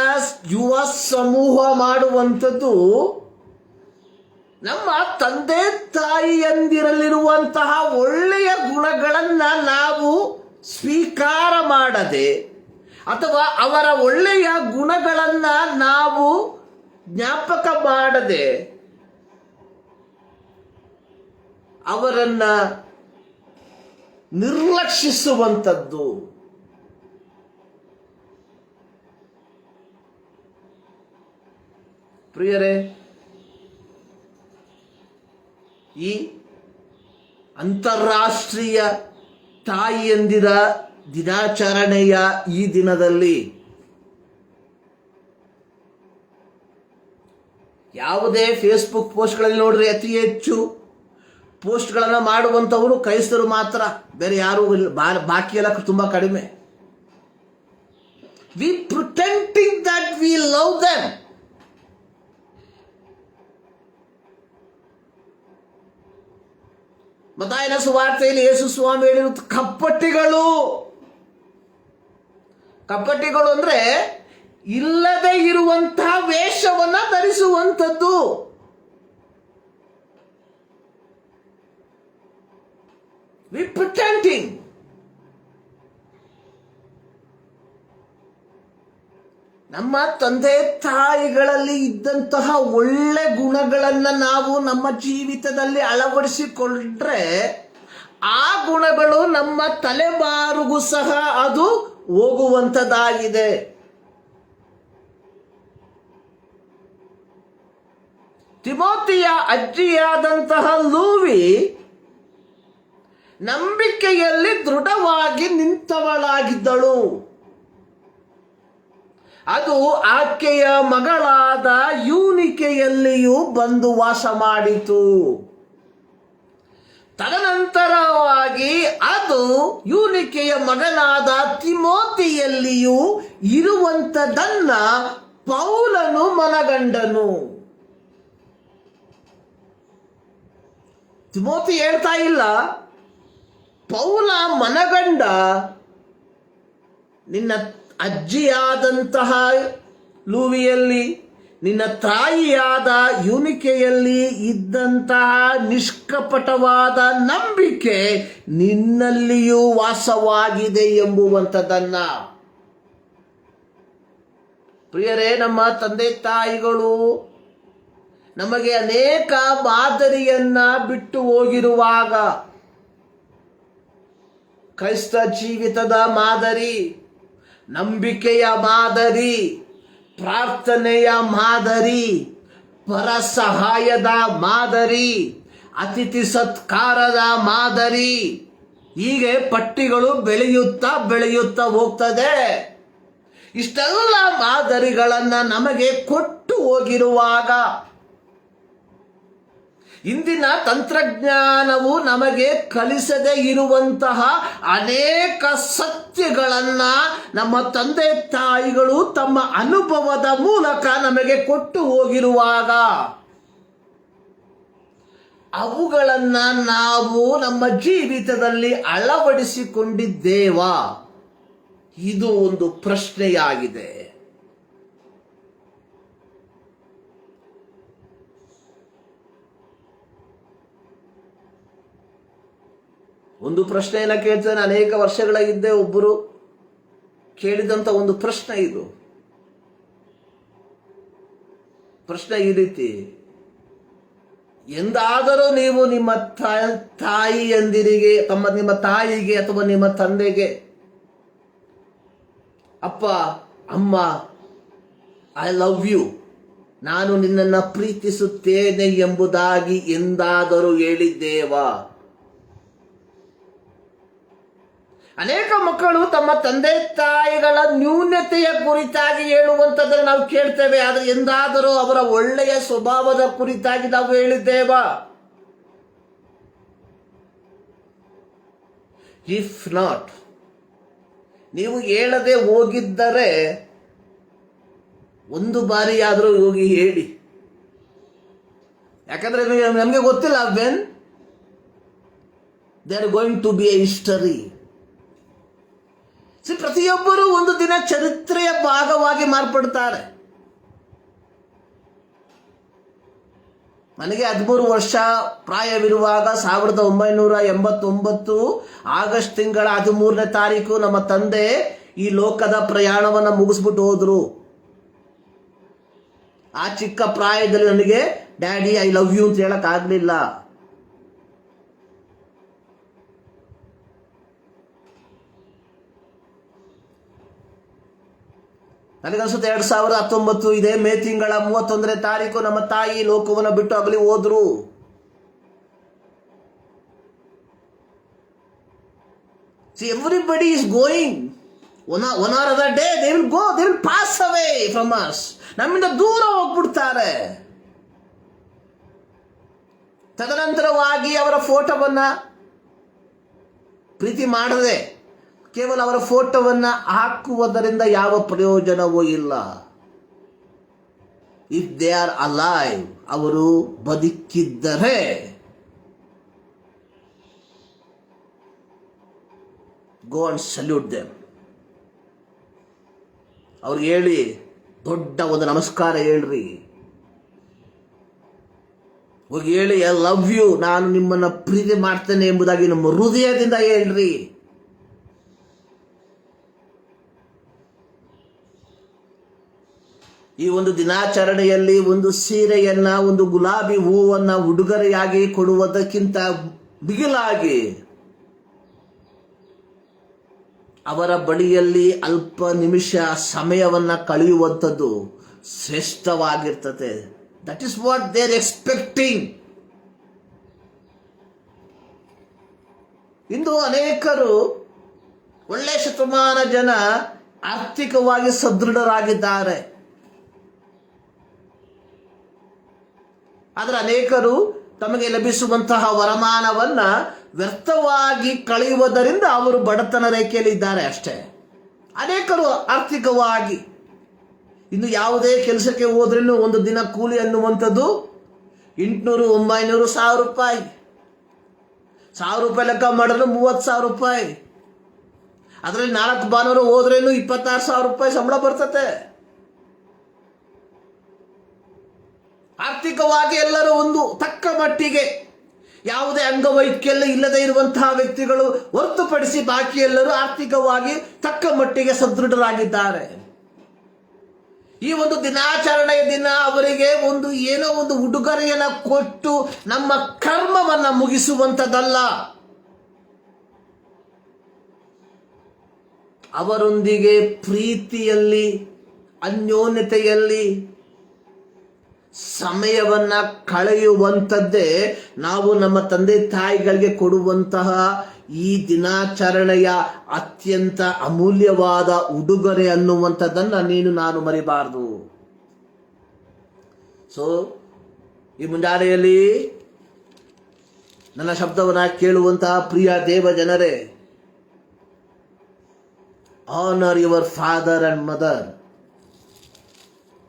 ಯುವ ಸಮೂಹ ಮಾಡುವಂಥದ್ದು, ನಮ್ಮ ತಂದೆ ತಾಯಿಯಂದಿರಲ್ಲಿರುವಂತಹ ಒಳ್ಳೆಯ ಗುಣಗಳನ್ನು ನಾವು ಸ್ವೀಕಾರ ಮಾಡದೆ, ಅಥವಾ ಅವರ ಒಳ್ಳೆಯ ಗುಣಗಳನ್ನು ನಾವು ಜ್ಞಾಪಕ ಮಾಡದೆ ಅವರನ್ನ ನಿರ್ಲಕ್ಷಿಸುವಂಥದ್ದು. ಪ್ರಿಯರೇ, ಈ ಅಂತಾರಾಷ್ಟ್ರೀಯ ತಾಯಿಯಂದಿರ ದಿನಾಚರಣೆಯ ಈ ದಿನದಲ್ಲಿ ಯಾವುದೇ ಫೇಸ್ಬುಕ್ ಪೋಸ್ಟ್ಗಳಲ್ಲಿ ನೋಡ್ರಿ, ಅತಿ ಹೆಚ್ಚು ಪೋಸ್ಟ್ಗಳನ್ನು ಮಾಡುವಂಥವರು ಕ್ರೈಸ್ತರು ಮಾತ್ರ, ಬೇರೆ ಯಾರು ಬಾಕಿ ಎಲ್ಲ ತುಂಬ ಕಡಿಮೆ. We pretending that we love them. ಮತ್ತಾಯನ ಸುವಾರ್ತೆಯಲ್ಲಿ ಯೇಸು ಸ್ವಾಮಿ ಹೇಳಿರುವುದು ಕಪಟಿಗಳು ಅಂದ್ರೆ ಇಲ್ಲದೆ ಇರುವಂತಹ ವೇಷವನ್ನ ಧರಿಸುವಂಥದ್ದು. V pretending. ನಮ್ಮ ತಂದೆ ತಾಯಿಗಳಲ್ಲಿ ಇದ್ದಂತಹ ಒಳ್ಳೆ ಗುಣಗಳನ್ನು ನಾವು ನಮ್ಮ ಜೀವಿತದಲ್ಲಿ ಅಳವಡಿಸಿಕೊಂಡ್ರೆ ಆ ಗುಣಗಳು ನಮ್ಮ ತಲೆಮಾರಿಗೂ ಸಹ ಅದು ಹೋಗುವಂಥದ್ದಾಗಿದೆ. ತಿಮೋತಿಯ ಅಜ್ಜಿಯಾದಂತಹ ಲೂವಿ ನಂಬಿಕೆಯಲ್ಲಿ ದೃಢವಾಗಿ ನಿಂತವಳಾಗಿದ್ದಳು. ಅದು ಆಕೆಯ ಮಗಳಾದ ಯೂನಿಕೆಯಲ್ಲಿಯೂ ಬಂದು ವಾಸ ಮಾಡಿತು. ತದನಂತರವಾಗಿ ಅದು ಯೂನಿಕೆಯ ಮಗನಾದ ತಿಮೋತಿಯಲ್ಲಿಯೂ ಇರುವಂಥದನ್ನ ಪೌಲನು ಮನಗಂಡನು. ತಿಮೋತಿ ಹೇಳ್ತಾ ಇಲ್ಲ, ಪೌಲ ಮನಗಂಡ ನಿನ್ನ ಅಜ್ಜಿಯಾದಂತಹ ಲೂವಿಯಲ್ಲಿ, ನಿನ್ನ ತಾಯಿಯಾದ ಯೂನಿಕೆಯಲ್ಲಿ ಇದ್ದಂತಹ ನಿಷ್ಕಪಟವಾದ ನಂಬಿಕೆ ನಿನ್ನಲ್ಲಿಯೂ ವಾಸವಾಗಿದೆ ಎಂಬುವಂಥದ್ದನ್ನ. ಪ್ರಿಯರೇ, ನಮ್ಮ ತಂದೆ ತಾಯಿಗಳು ನಮಗೆ ಅನೇಕ ಮಾದರಿಯನ್ನ ಬಿಟ್ಟು ಹೋಗಿರುವಾಗ, ಕ್ರೈಸ್ತ ಜೀವಿತದ ಮಾದರಿ, ನಂಬಿಕೆಯ ಮಾದರಿ, ಪ್ರಾರ್ಥನೆಯ ಮಾದರಿ, ಪರ ಸಹಾಯದ ಮಾದರಿ, ಅತಿಥಿ ಸತ್ಕಾರದ ಮಾದರಿ, ಹೀಗೆ ಪಟ್ಟಿಗಳು ಬೆಳೆಯುತ್ತಾ ಹೋಗ್ತದೆ. ಇಷ್ಟೆಲ್ಲ ಮಾದರಿಗಳನ್ನ ನಮಗೆ ಕೊಟ್ಟು ಹೋಗಿರುವಾಗ, ಇಂದಿನ ತಂತ್ರಜ್ಞಾನವು ನಮಗೆ ಕಲಿಸದೇ ಇರುವಂತಹ ಅನೇಕ ಸತ್ಯಗಳನ್ನ ನಮ್ಮ ತಂದೆ ತಾಯಿಗಳು ತಮ್ಮ ಅನುಭವದ ಮೂಲಕ ನಮಗೆ ಕೊಟ್ಟು ಹೋಗಿರುವಾಗ, ಅವುಗಳನ್ನ ನಾವು ನಮ್ಮ ಜೀವಿತದಲ್ಲಿ ಅಳವಡಿಸಿಕೊಂಡಿದ್ದೇವಾ? ಇದು ಒಂದು ಪ್ರಶ್ನೆಯಾಗಿದೆ. ಒಂದು ಪ್ರಶ್ನೆಯನ್ನ ಕೇಳ್ತಾನೆ. ಅನೇಕ ವರ್ಷಗಳ ಹಿಂದೆ ಒಬ್ಬರು ಕೇಳಿದಂತ ಒಂದು ಪ್ರಶ್ನೆ ಇದು. ಪ್ರಶ್ನೆ ಈ ರೀತಿ: ಎಂದಾದರೂ ನೀವು ನಿಮ್ಮ ತಾಯಿಯಂದಿರಿಗೆ, ನಿಮ್ಮ ತಾಯಿಗೆ ಅಥವಾ ನಿಮ್ಮ ತಂದೆಗೆ, ಅಪ್ಪ, ಅಮ್ಮ, ಐ ಲವ್ ಯು, ನಾನು ನಿನ್ನನ್ನು ಪ್ರೀತಿಸುತ್ತೇನೆ ಎಂಬುದಾಗಿ ಎಂದಾದರೂ ಹೇಳಿದ್ದೇವಾ? ಅನೇಕ ಮಕ್ಕಳು ತಮ್ಮ ತಂದೆ ತಾಯಿಗಳ ನ್ಯೂನತೆಯ ಕುರಿತಾಗಿ ಹೇಳುವಂಥದ್ದನ್ನು ನಾವು ಕೇಳ್ತೇವೆ. ಆದರೆ ಎಂದಾದರೂ ಅವರ ಒಳ್ಳೆಯ ಸ್ವಭಾವದ ಕುರಿತಾಗಿ ನಾವು ಹೇಳಿದ್ದೇವಾ? ಇಫ್ ನಾಟ್, ನೀವು ಹೇಳದೆ ಹೋಗಿದ್ದರೆ ಒಂದು ಬಾರಿ ಆದರೂ ಹೋಗಿ ಹೇಳಿ. ಯಾಕಂದ್ರೆ ನಮಗೆ ಗೊತ್ತಿಲ್ಲ, when they are going to be a history. ಪ್ರತಿಯೊಬ್ಬರೂ ಒಂದು ದಿನ ಚರಿತ್ರೆಯ ಭಾಗವಾಗಿ ಮಾರ್ಪಡ್ತಾರೆ. ನನಗೆ 13 ವರ್ಷ ಪ್ರಾಯವಿರುವಾಗ 1989 ಆಗಸ್ಟ್ ತಿಂಗಳ 13ನೇ ತಾರೀಕು ನಮ್ಮ ತಂದೆ ಈ ಲೋಕದ ಪ್ರಯಾಣವನ್ನು ಮುಗಿಸ್ಬಿಟ್ಟು ಹೋದ್ರು. ಆ ಚಿಕ್ಕ ಪ್ರಾಯದಲ್ಲಿ ನನಗೆ ಡ್ಯಾಡಿ ಐ ಲವ್ ಯು ಅಂತ ಹೇಳಕ್ ಆಗ್ಲಿಲ್ಲ. ನನಗನ್ಸುತ್ತೆ 2019 ಇದೇ ಮೇ ತಿಂಗಳ 31ನೇ ತಾರೀಕು ನಮ್ಮ ತಾಯಿ ಲೋಕವನ್ನು ಬಿಟ್ಟು ಅಗಲಿ ಹೋದ್ರು. See, everybody is going. One or other day they will go, they will pass away from us. ನಮ್ಮಿಂದ ದೂರ ಹೋಗ್ಬಿಡ್ತಾರೆ. ತದನಂತರವಾಗಿ ಅವರ ಫೋಟೋವನ್ನ ಪ್ರೀತಿ ಮಾಡದೆ ಕೇವಲ ಅವರ ಫೋಟೋವನ್ನ ಹಾಕುವುದರಿಂದ ಯಾವ ಪ್ರಯೋಜನವೂ ಇಲ್ಲ. ಇಫ್ ದೇ ಆರ್ ಅಲೈವ್, ಅವರು ಬದುಕಿದ್ದರೆ ಗೋ ಅಂಡ್ ಸಲ್ಯೂಟ್ ದೆಮ್. ಅವ್ರಿಗೆ ಹೇಳಿ, ದೊಡ್ಡ ಒಂದು ನಮಸ್ಕಾರ ಹೇಳ್ರಿ. ಹೋಗಿ ಹೇಳಿ, ಐ ಲವ್ ಯು, ನಾನು ನಿಮ್ಮನ್ನ ಪ್ರೀತಿ ಮಾಡ್ತೇನೆ ಎಂಬುದಾಗಿ ನಮ್ಮ ಹೃದಯದಿಂದ ಹೇಳ್ರಿ. ಈ ಒಂದು ದಿನಾಚರಣೆಯಲ್ಲಿ ಒಂದು ಸೀರೆಯನ್ನ, ಒಂದು ಗುಲಾಬಿ ಹೂವನ್ನ ಉಡುಗೊರೆಯಾಗಿ ಕೊಡುವುದಕ್ಕಿಂತ ಬಿಗಿಲಾಗಿ ಅವರ ಬಳಿಯಲ್ಲಿ ಅಲ್ಪ ನಿಮಿಷ ಸಮಯವನ್ನ ಕಳೆಯುವಂಥದ್ದು ಶ್ರೇಷ್ಠವಾಗಿರ್ತದೆ. That is what they are expecting. ಇಂದು ಅನೇಕರು ಒಳ್ಳೆ ಶತಮಾನ ಜನ ಆರ್ಥಿಕವಾಗಿ ಸದೃಢರಾಗಿದ್ದಾರೆ. ಆದರೆ ಅನೇಕರು ತಮಗೆ ಲಭಿಸುವಂತಹ ವರಮಾನವನ್ನ ವ್ಯರ್ಥವಾಗಿ ಕಳೆಯುವುದರಿಂದ ಅವರು ಬಡತನ ರೇಖೆಯಲ್ಲಿ ಇದ್ದಾರೆ ಅಷ್ಟೇ. ಅನೇಕರು ಆರ್ಥಿಕವಾಗಿ ಇನ್ನು ಯಾವುದೇ ಕೆಲಸಕ್ಕೆ ಹೋದ್ರೂ ಒಂದು ದಿನ ಕೂಲಿ ಅನ್ನುವಂಥದ್ದು 800, 900, 1000 ರೂಪಾಯಿ. 1000 ರೂಪಾಯಿ ಲೆಕ್ಕ ಮಾಡಿದ್ರೆ 30,000 ರೂಪಾಯಿ. ಅದರಲ್ಲಿ 4 ಭಾನುವಾರ ಹೋದ್ರೇನು 26,000 ರೂಪಾಯಿ ಸಂಬಳ ಬರ್ತತೆ. ಆರ್ಥಿಕವಾಗಿ ಎಲ್ಲರೂ ಒಂದು ತಕ್ಕ ಮಟ್ಟಿಗೆ, ಯಾವುದೇ ಅಂಗವೈಕಲ್ಯ ಇಲ್ಲದೆ ಇರುವಂತಹ ವ್ಯಕ್ತಿಗಳು ಹೊರತುಪಡಿಸಿ ಬಾಕಿ ಎಲ್ಲರೂ ಆರ್ಥಿಕವಾಗಿ ತಕ್ಕ ಮಟ್ಟಿಗೆ ಸದೃಢರಾಗಿದ್ದಾರೆ. ಈ ಒಂದು ದಿನಾಚರಣೆಯ ದಿನ ಅವರಿಗೆ ಏನೋ ಒಂದು ಉಡುಗೊರೆಯನ್ನ ಕೊಟ್ಟು ನಮ್ಮ ಕರ್ಮವನ್ನ ಮುಗಿಸುವಂಥದ್ದಲ್ಲ, ಅವರೊಂದಿಗೆ ಪ್ರೀತಿಯಲ್ಲಿ, ಅನ್ಯೋನ್ಯತೆಯಲ್ಲಿ ಸಮಯವನ್ನ ಕಳೆಯುವಂಥದ್ದೇ ನಾವು ನಮ್ಮ ತಂದೆ ತಾಯಿಗಳಿಗೆ ಕೊಡುವಂತಹ ಈ ದಿನಾಚರಣೆಯ ಅತ್ಯಂತ ಅಮೂಲ್ಯವಾದ ಉಡುಗೊರೆ ಅನ್ನುವಂಥದ್ದನ್ನ ನಾನು ಮರಿಬಾರದು. ಸೊ ಈ ಮುಂಜಾನೆಯಲ್ಲಿ ನನ್ನ ಶಬ್ದವನ್ನ ಕೇಳುವಂತಹ ಪ್ರಿಯ ದೇವ ಜನರೇ, honour your father and mother.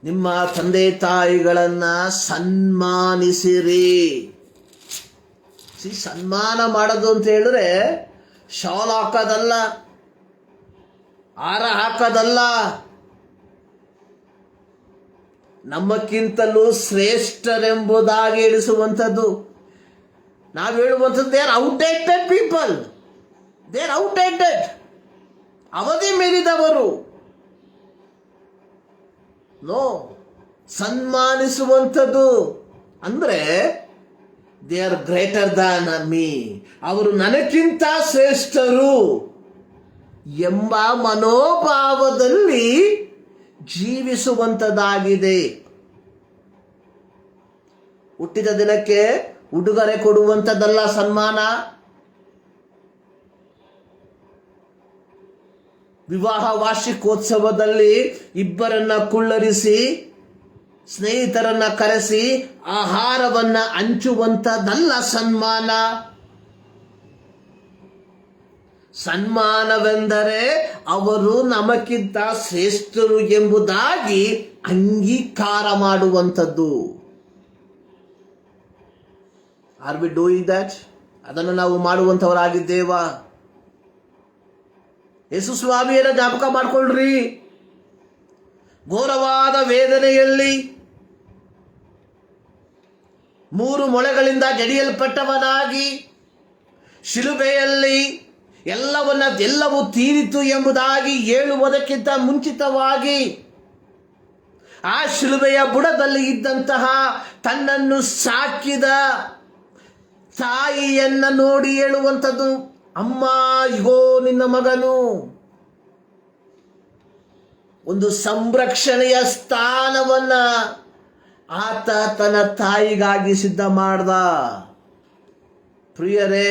ನಿಮ್ಮ ತಂದೆ ತಾಯಿಗಳನ್ನ ಸನ್ಮಾನಿಸಿರಿ. ಸನ್ಮಾನ ಮಾಡೋದು ಅಂತ ಹೇಳಿದ್ರೆ ಶಾಲ್ ಹಾಕೋದಲ್ಲ, ಹಾರ ಹಾಕೋದಲ್ಲ. ನಮ್ಮಕ್ಕಿಂತಲೂ ಶ್ರೇಷ್ಠರೆಂಬುದಾಗಿ ಎಣಿಸುವಂಥದ್ದು. ನಾವು ಹೇಳುವಂಥದ್ದು they are outdated people, they are outdated, ಅವಧಿ ಮೀರಿದವರು. ನೋ, ಸನ್ಮಾನಿಸುವಂಥದ್ದು ಅಂದ್ರೆ they are greater than me, ಅವರು ನನಗಿಂತ ಶ್ರೇಷ್ಠರು ಎಂಬ ಮನೋಭಾವದಲ್ಲಿ ಜೀವಿಸುವಂಥದ್ದಾಗಿದೆ. ಹುಟ್ಟಿದ ದಿನಕ್ಕೆ ಉಡುಗೊರೆ ಕೊಡುವಂಥದ್ದಲ್ಲ ಸನ್ಮಾನ. ವಿವಾಹ ವಾರ್ಷಿಕೋತ್ಸವದಲ್ಲಿ ಇಬ್ಬರನ್ನ ಕುಳ್ಳರಿಸಿ, ಸ್ನೇಹಿತರನ್ನ ಕರೆಸಿ ಆಹಾರವನ್ನ ಹಂಚುವಂಥದ್ದಲ್ಲ ಸನ್ಮಾನ. ಸನ್ಮಾನವೆಂದರೆ ಅವರು ನಮಗಿಂತ ಶ್ರೇಷ್ಠರು ಎಂಬುದಾಗಿ ಅಂಗೀಕಾರ ಮಾಡುವಂಥದ್ದು. Are we doing that? ಅದನ್ನು ನಾವು ಮಾಡುವಂಥವರಾಗಿದ್ದೇವಾ? ಯೇಸು ಸ್ವಾಮಿಯನ್ನ ಜ್ಞಾಪಕ ಮಾಡಿಕೊಳ್ಳ್ರಿ. ಘೋರವಾದ ವೇದನೆಯಲ್ಲಿ 3 ಮೊಳೆಗಳಿಂದ ಜಡಿಯಲ್ಪಟ್ಟವನಾಗಿ ಶಿಲುಬೆಯಲ್ಲಿ ಎಲ್ಲವೂ ತೀರಿತು ಎಂಬುದಾಗಿ ಹೇಳುವುದಕ್ಕಿಂತ ಮುಂಚಿತವಾಗಿ ಆ ಶಿಲುಬೆಯ ಬುಡದಲ್ಲಿ ಇದ್ದಂತಹ ತನ್ನನ್ನು ಸಾಕಿದ ತಾಯಿಯನ್ನ ನೋಡಿ ಹೇಳುವಂಥದ್ದು, ಅಮ್ಮ ಇಗೋ ನಿನ್ನ ಮಗನು. ಒಂದು ಸಂರಕ್ಷಣೆಯ ಸ್ಥಾನವನ್ನ ಆತ ತನ್ನ ತಾಯಿಗಾಗಿ ಸಿದ್ಧ ಮಾಡ್ದ. ಪ್ರಿಯರೇ,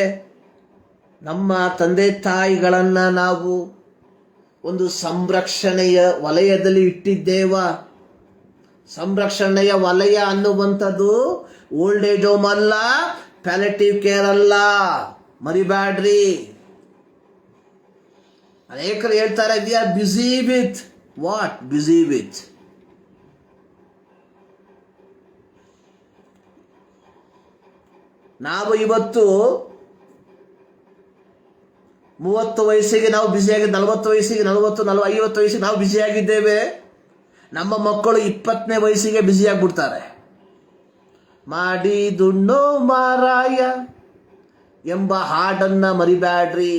ನಮ್ಮ ತಂದೆ ತಾಯಿಗಳನ್ನ ನಾವು ಒಂದು ಸಂರಕ್ಷಣೆಯ ವಲಯದಲ್ಲಿ ಇಟ್ಟಿದ್ದೇವ. ಸಂರಕ್ಷಣೆಯ ವಲಯ ಅನ್ನುವಂಥದ್ದು ಓಲ್ಡ್ ಏಜ್ ಹೋಮ್ ಅಲ್ಲ, ಪ್ಯಾಲಿಯೇಟಿವ್ ಕೇರ್ ಅಲ್ಲ, ಮರಿಬ್ಯಾಡ್ರಿ. ಅನೇಕರು ಹೇಳ್ತಾರೆ we are busy with what? Busy with ನಾವು ಇವತ್ತು 30 ವಯಸ್ಸಿಗೆ ನಾವು ಬ್ಯುಸಿಯಾಗಿ, 40 ವಯಸ್ಸಿಗೆ, 50 ವಯಸ್ಸಿಗೆ ನಾವು ಬ್ಯುಸಿಯಾಗಿದ್ದೇವೆ. ನಮ್ಮ ಮಕ್ಕಳು 20ನೇ ವಯಸ್ಸಿಗೆ ಬ್ಯುಸಿಯಾಗ್ಬಿಡ್ತಾರೆ. ಮಾಡಿದುಣ್ಣೋ ಮಾರಾಯ ಎಂಬ ಹಾಡನ್ನ ಮರಿಬ್ಯಾಡ್ರಿ.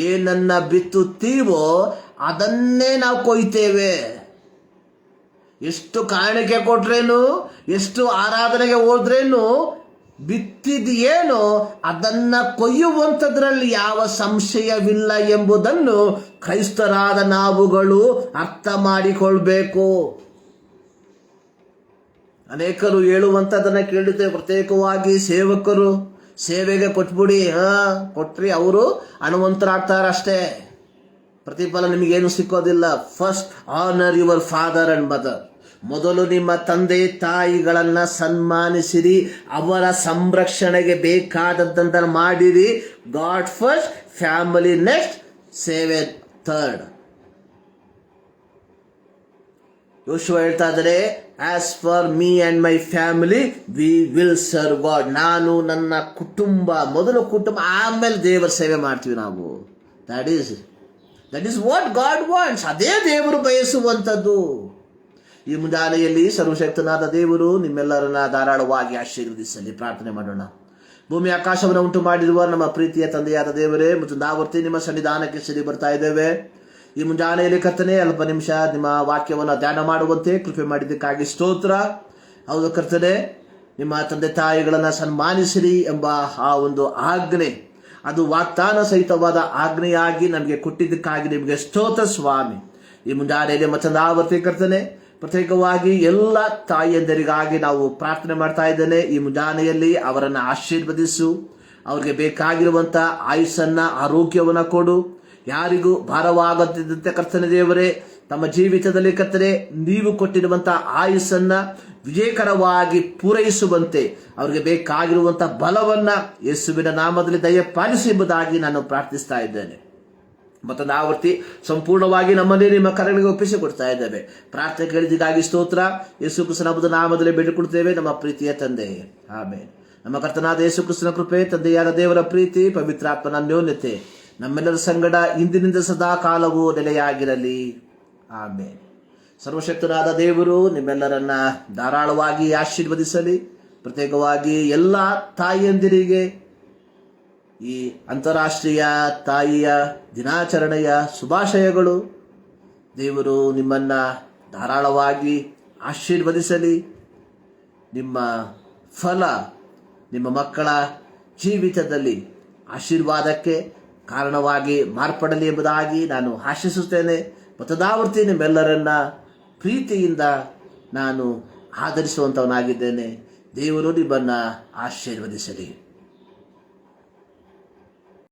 ಏನನ್ನ ಬಿತ್ತುತ್ತೀವೋ ಅದನ್ನೇ ನಾವು ಕೊಯ್ತೇವೆ. ಎಷ್ಟು ಕಾಣಿಕೆ ಕೊಟ್ರೇನು, ಎಷ್ಟು ಆರಾಧನೆಗೆ ಹೋದ್ರೇನು, ಬಿತ್ತಿದೆಯೇನೋ ಅದನ್ನ ಕೊಯ್ಯುವಂಥದ್ರಲ್ಲಿ ಯಾವ ಸಂಶಯವಿಲ್ಲ ಎಂಬುದನ್ನು ಕ್ರೈಸ್ತರಾದ ನಾವುಗಳು ಅರ್ಥ ಮಾಡಿಕೊಳ್ಬೇಕು. ಅನೇಕರು ಹೇಳುವಂಥದ್ದನ್ನ ಕೇಳುತ್ತೇವೆ, ಪ್ರತ್ಯೇಕವಾಗಿ ಸೇವಕರು ಸೇವೆಗೆ ಕೊಟ್ಬಿಡಿ, ಕೊಟ್ರಿ ಅವರು ಹಣವಂತರಾಗ್ತಾರಷ್ಟೇ, ಪ್ರತಿಫಲ ನಿಮಗೇನು ಸಿಕ್ಕೋದಿಲ್ಲ. First honour your father and mother. ಮೊದಲು ನಿಮ್ಮ ತಂದೆ ತಾಯಿಗಳನ್ನ ಸನ್ಮಾನಿಸಿರಿ, ಅವರ ಸಂರಕ್ಷಣೆಗೆ ಬೇಕಾದದ್ದನ್ನು ಮಾಡಿರಿ. ಗಾಡ್ ಫಸ್ಟ್, ಫ್ಯಾಮಿಲಿ ನೆಕ್ಸ್ಟ್, ಸೇವೆ ಥರ್ಡ್. ಯೋಶುವ ಹೇಳ್ತಾ ಇದ್ದಾರೆ, as for me and my family we will serve God. ನಾನು ನನ್ನ ಕುಟುಂಬ, ಮೊದಲು ಕುಟುಂಬ, ಆಮೇಲೆ ದೇವರ ಸೇವೆ ಮಾಡ್ತೀವಿ ನಾವು. That is what god wants. ಅದೇ ದೇವರು ಬಯಸುವಂಥದ್ದು. ಈ ಮುಂಜಾನೆಯಲ್ಲಿ ಸರ್ವಶಕ್ತನಾದ ದೇವರು ನಿಮ್ಮೆಲ್ಲರನ್ನ ಧಾರಾಳವಾಗಿ ಆಶೀರ್ವದಿಸಲಿ. ಪ್ರಾರ್ಥನೆ ಮಾಡೋಣ. ಭೂಮಿ ಆಕಾಶವನ್ನು ಉಂಟು ಮಾಡಿರುವ ನಮ್ಮ ಪ್ರೀತಿಯ ತಂದೆಯಾದ ದೇವರೇ, ಮತ್ತು ನಾವರ್ತಿ ನಿಮ್ಮ ಸನ್ನಿಧಾನಕ್ಕೆ ಸರಿ ಬರ್ತಾ ಇದ್ದೇವೆ. ಈ ಮುಂಜಾನೆಯಲ್ಲಿ ಕರ್ತನೆ ಅಲ್ಪ ನಿಮಿಷ ನಿಮ್ಮ ವಾಕ್ಯವನ್ನು ಧ್ಯಾನ ಮಾಡುವಂತೆ ಕೃಪೆ ಮಾಡಿದ್ದಕ್ಕಾಗಿ ಸ್ತೋತ್ರ. ಹೌದು ಕರ್ತನೆ, ನಿಮ್ಮ ತಂದೆ ತಾಯಿಗಳನ್ನ ಸನ್ಮಾನಿಸಿರಿ ಎಂಬ ಆ ಒಂದು ಆಜ್ಞೆ, ಅದು ವಾಗ್ದಾನ ಸಹಿತವಾದ ಆಜ್ಞೆಯಾಗಿ ನಮಗೆ ಕೊಟ್ಟಿದ್ದಕ್ಕಾಗಿ ನಿಮಗೆ ಸ್ತೋತ್ರ ಸ್ವಾಮಿ. ಈ ಮುಂಜಾನೆಯಲ್ಲಿ ಮತ್ತೊಂದು ಆವರ್ತಿ ಕರ್ತನೆ, ಪ್ರತ್ಯೇಕವಾಗಿ ಎಲ್ಲ ತಾಯಿಯಂದರಿಗಾಗಿ ನಾವು ಪ್ರಾರ್ಥನೆ ಮಾಡ್ತಾ ಇದ್ದೇನೆ. ಈ ಮುಂಜಾನೆಯಲ್ಲಿ ಅವರನ್ನು ಆಶೀರ್ವದಿಸು, ಅವ್ರಿಗೆ ಬೇಕಾಗಿರುವಂತ ಆಯುಸ್ಸನ್ನ, ಆರೋಗ್ಯವನ್ನ ಕೊಡು. ಯಾರಿಗೂ ಭಾರವಾಗದಿದ್ದಂತೆ ಕರ್ತನೆ ದೇವರೇ, ತಮ್ಮ ಜೀವಿತದಲ್ಲಿ ಕರ್ತನೆ ನೀವು ಕೊಟ್ಟಿರುವಂತಹ ಆಯುಸ್ಸನ್ನ ವಿಜಯಕರವಾಗಿ ಪೂರೈಸುವಂತೆ ಅವ್ರಿಗೆ ಬೇಕಾಗಿರುವಂತಹ ಬಲವನ್ನ ಯೇಸುವಿನ ನಾಮದಲ್ಲಿ ದಯಪಾಲಿಸಿ ಎಂಬುದಾಗಿ ನಾನು ಪ್ರಾರ್ಥಿಸ್ತಾ ಇದ್ದೇನೆ. ಮತ್ತೊಂದು ಆವರ್ತಿ ಸಂಪೂರ್ಣವಾಗಿ ನಮ್ಮನ್ನೇ ನಿಮ್ಮ ಕರೆಗಳಿಗೆ ಒಪ್ಪಿಸಿಕೊಡ್ತಾ ಇದ್ದೇವೆ. ಪ್ರಾರ್ಥನೆ ಕೇಳಿದಾಗಿ ಸ್ತೋತ್ರ. ಯೇಸು ಕ್ರಿಸ್ತನ ನಾಮದಲ್ಲಿ ಬೇಡಿಕೊಡ್ತೇವೆ ನಮ್ಮ ಪ್ರೀತಿಯ ತಂದೆ, ಆಮೇಲೆ. ನಮ್ಮ ಕರ್ತನಾದ ಯೇಸು ಕ್ರಿಸ್ತನ ಕೃಪೆ, ತಂದೆಯಾದ ದೇವರ ಪ್ರೀತಿ, ಪವಿತ್ರಾತ್ಮನ ಅನ್ಯೋನ್ಯತೆ ನಮ್ಮೆಲ್ಲರ ಸಂಗಡ ಇಂದಿನಿಂದ ಸದಾ ಕಾಲವೂ ನೆಲೆಯಾಗಿರಲಿ. ಆಮೇಲೆ. ಸರ್ವಶಕ್ತನಾದ ದೇವರು ನಿಮ್ಮೆಲ್ಲರನ್ನ ಧಾರಾಳವಾಗಿ ಆಶೀರ್ವದಿಸಲಿ. ಪ್ರತ್ಯೇಕವಾಗಿ ಎಲ್ಲ ತಾಯಿಯಂದಿರಿಗೆ ಈ ಅಂತಾರಾಷ್ಟ್ರೀಯ ತಾಯಿಯ ದಿನಾಚರಣೆಯ ಶುಭಾಶಯಗಳು. ದೇವರು ನಿಮ್ಮನ್ನ ಧಾರಾಳವಾಗಿ ಆಶೀರ್ವದಿಸಲಿ. ನಿಮ್ಮ ಫಲ ನಿಮ್ಮ ಮಕ್ಕಳ ಜೀವಿತದಲ್ಲಿ ಆಶೀರ್ವಾದಕ್ಕೆ ಕಾರಣವಾಗಿ ಮಾರ್ಪಡಲಿ ಎಂಬುದಾಗಿ ನಾನು ಆಶಿಸುತ್ತೇನೆ. ಮತ್ತದಾವರ್ತಿ ನಿಮ್ಮೆಲ್ಲರನ್ನ ಪ್ರೀತಿಯಿಂದ ನಾನು ಆಧರಿಸುವಂಥವನಾಗಿದ್ದೇನೆ. ದೇವರು ನಿಮ್ಮನ್ನ ಆಶೀರ್ವದಿಸಲಿ.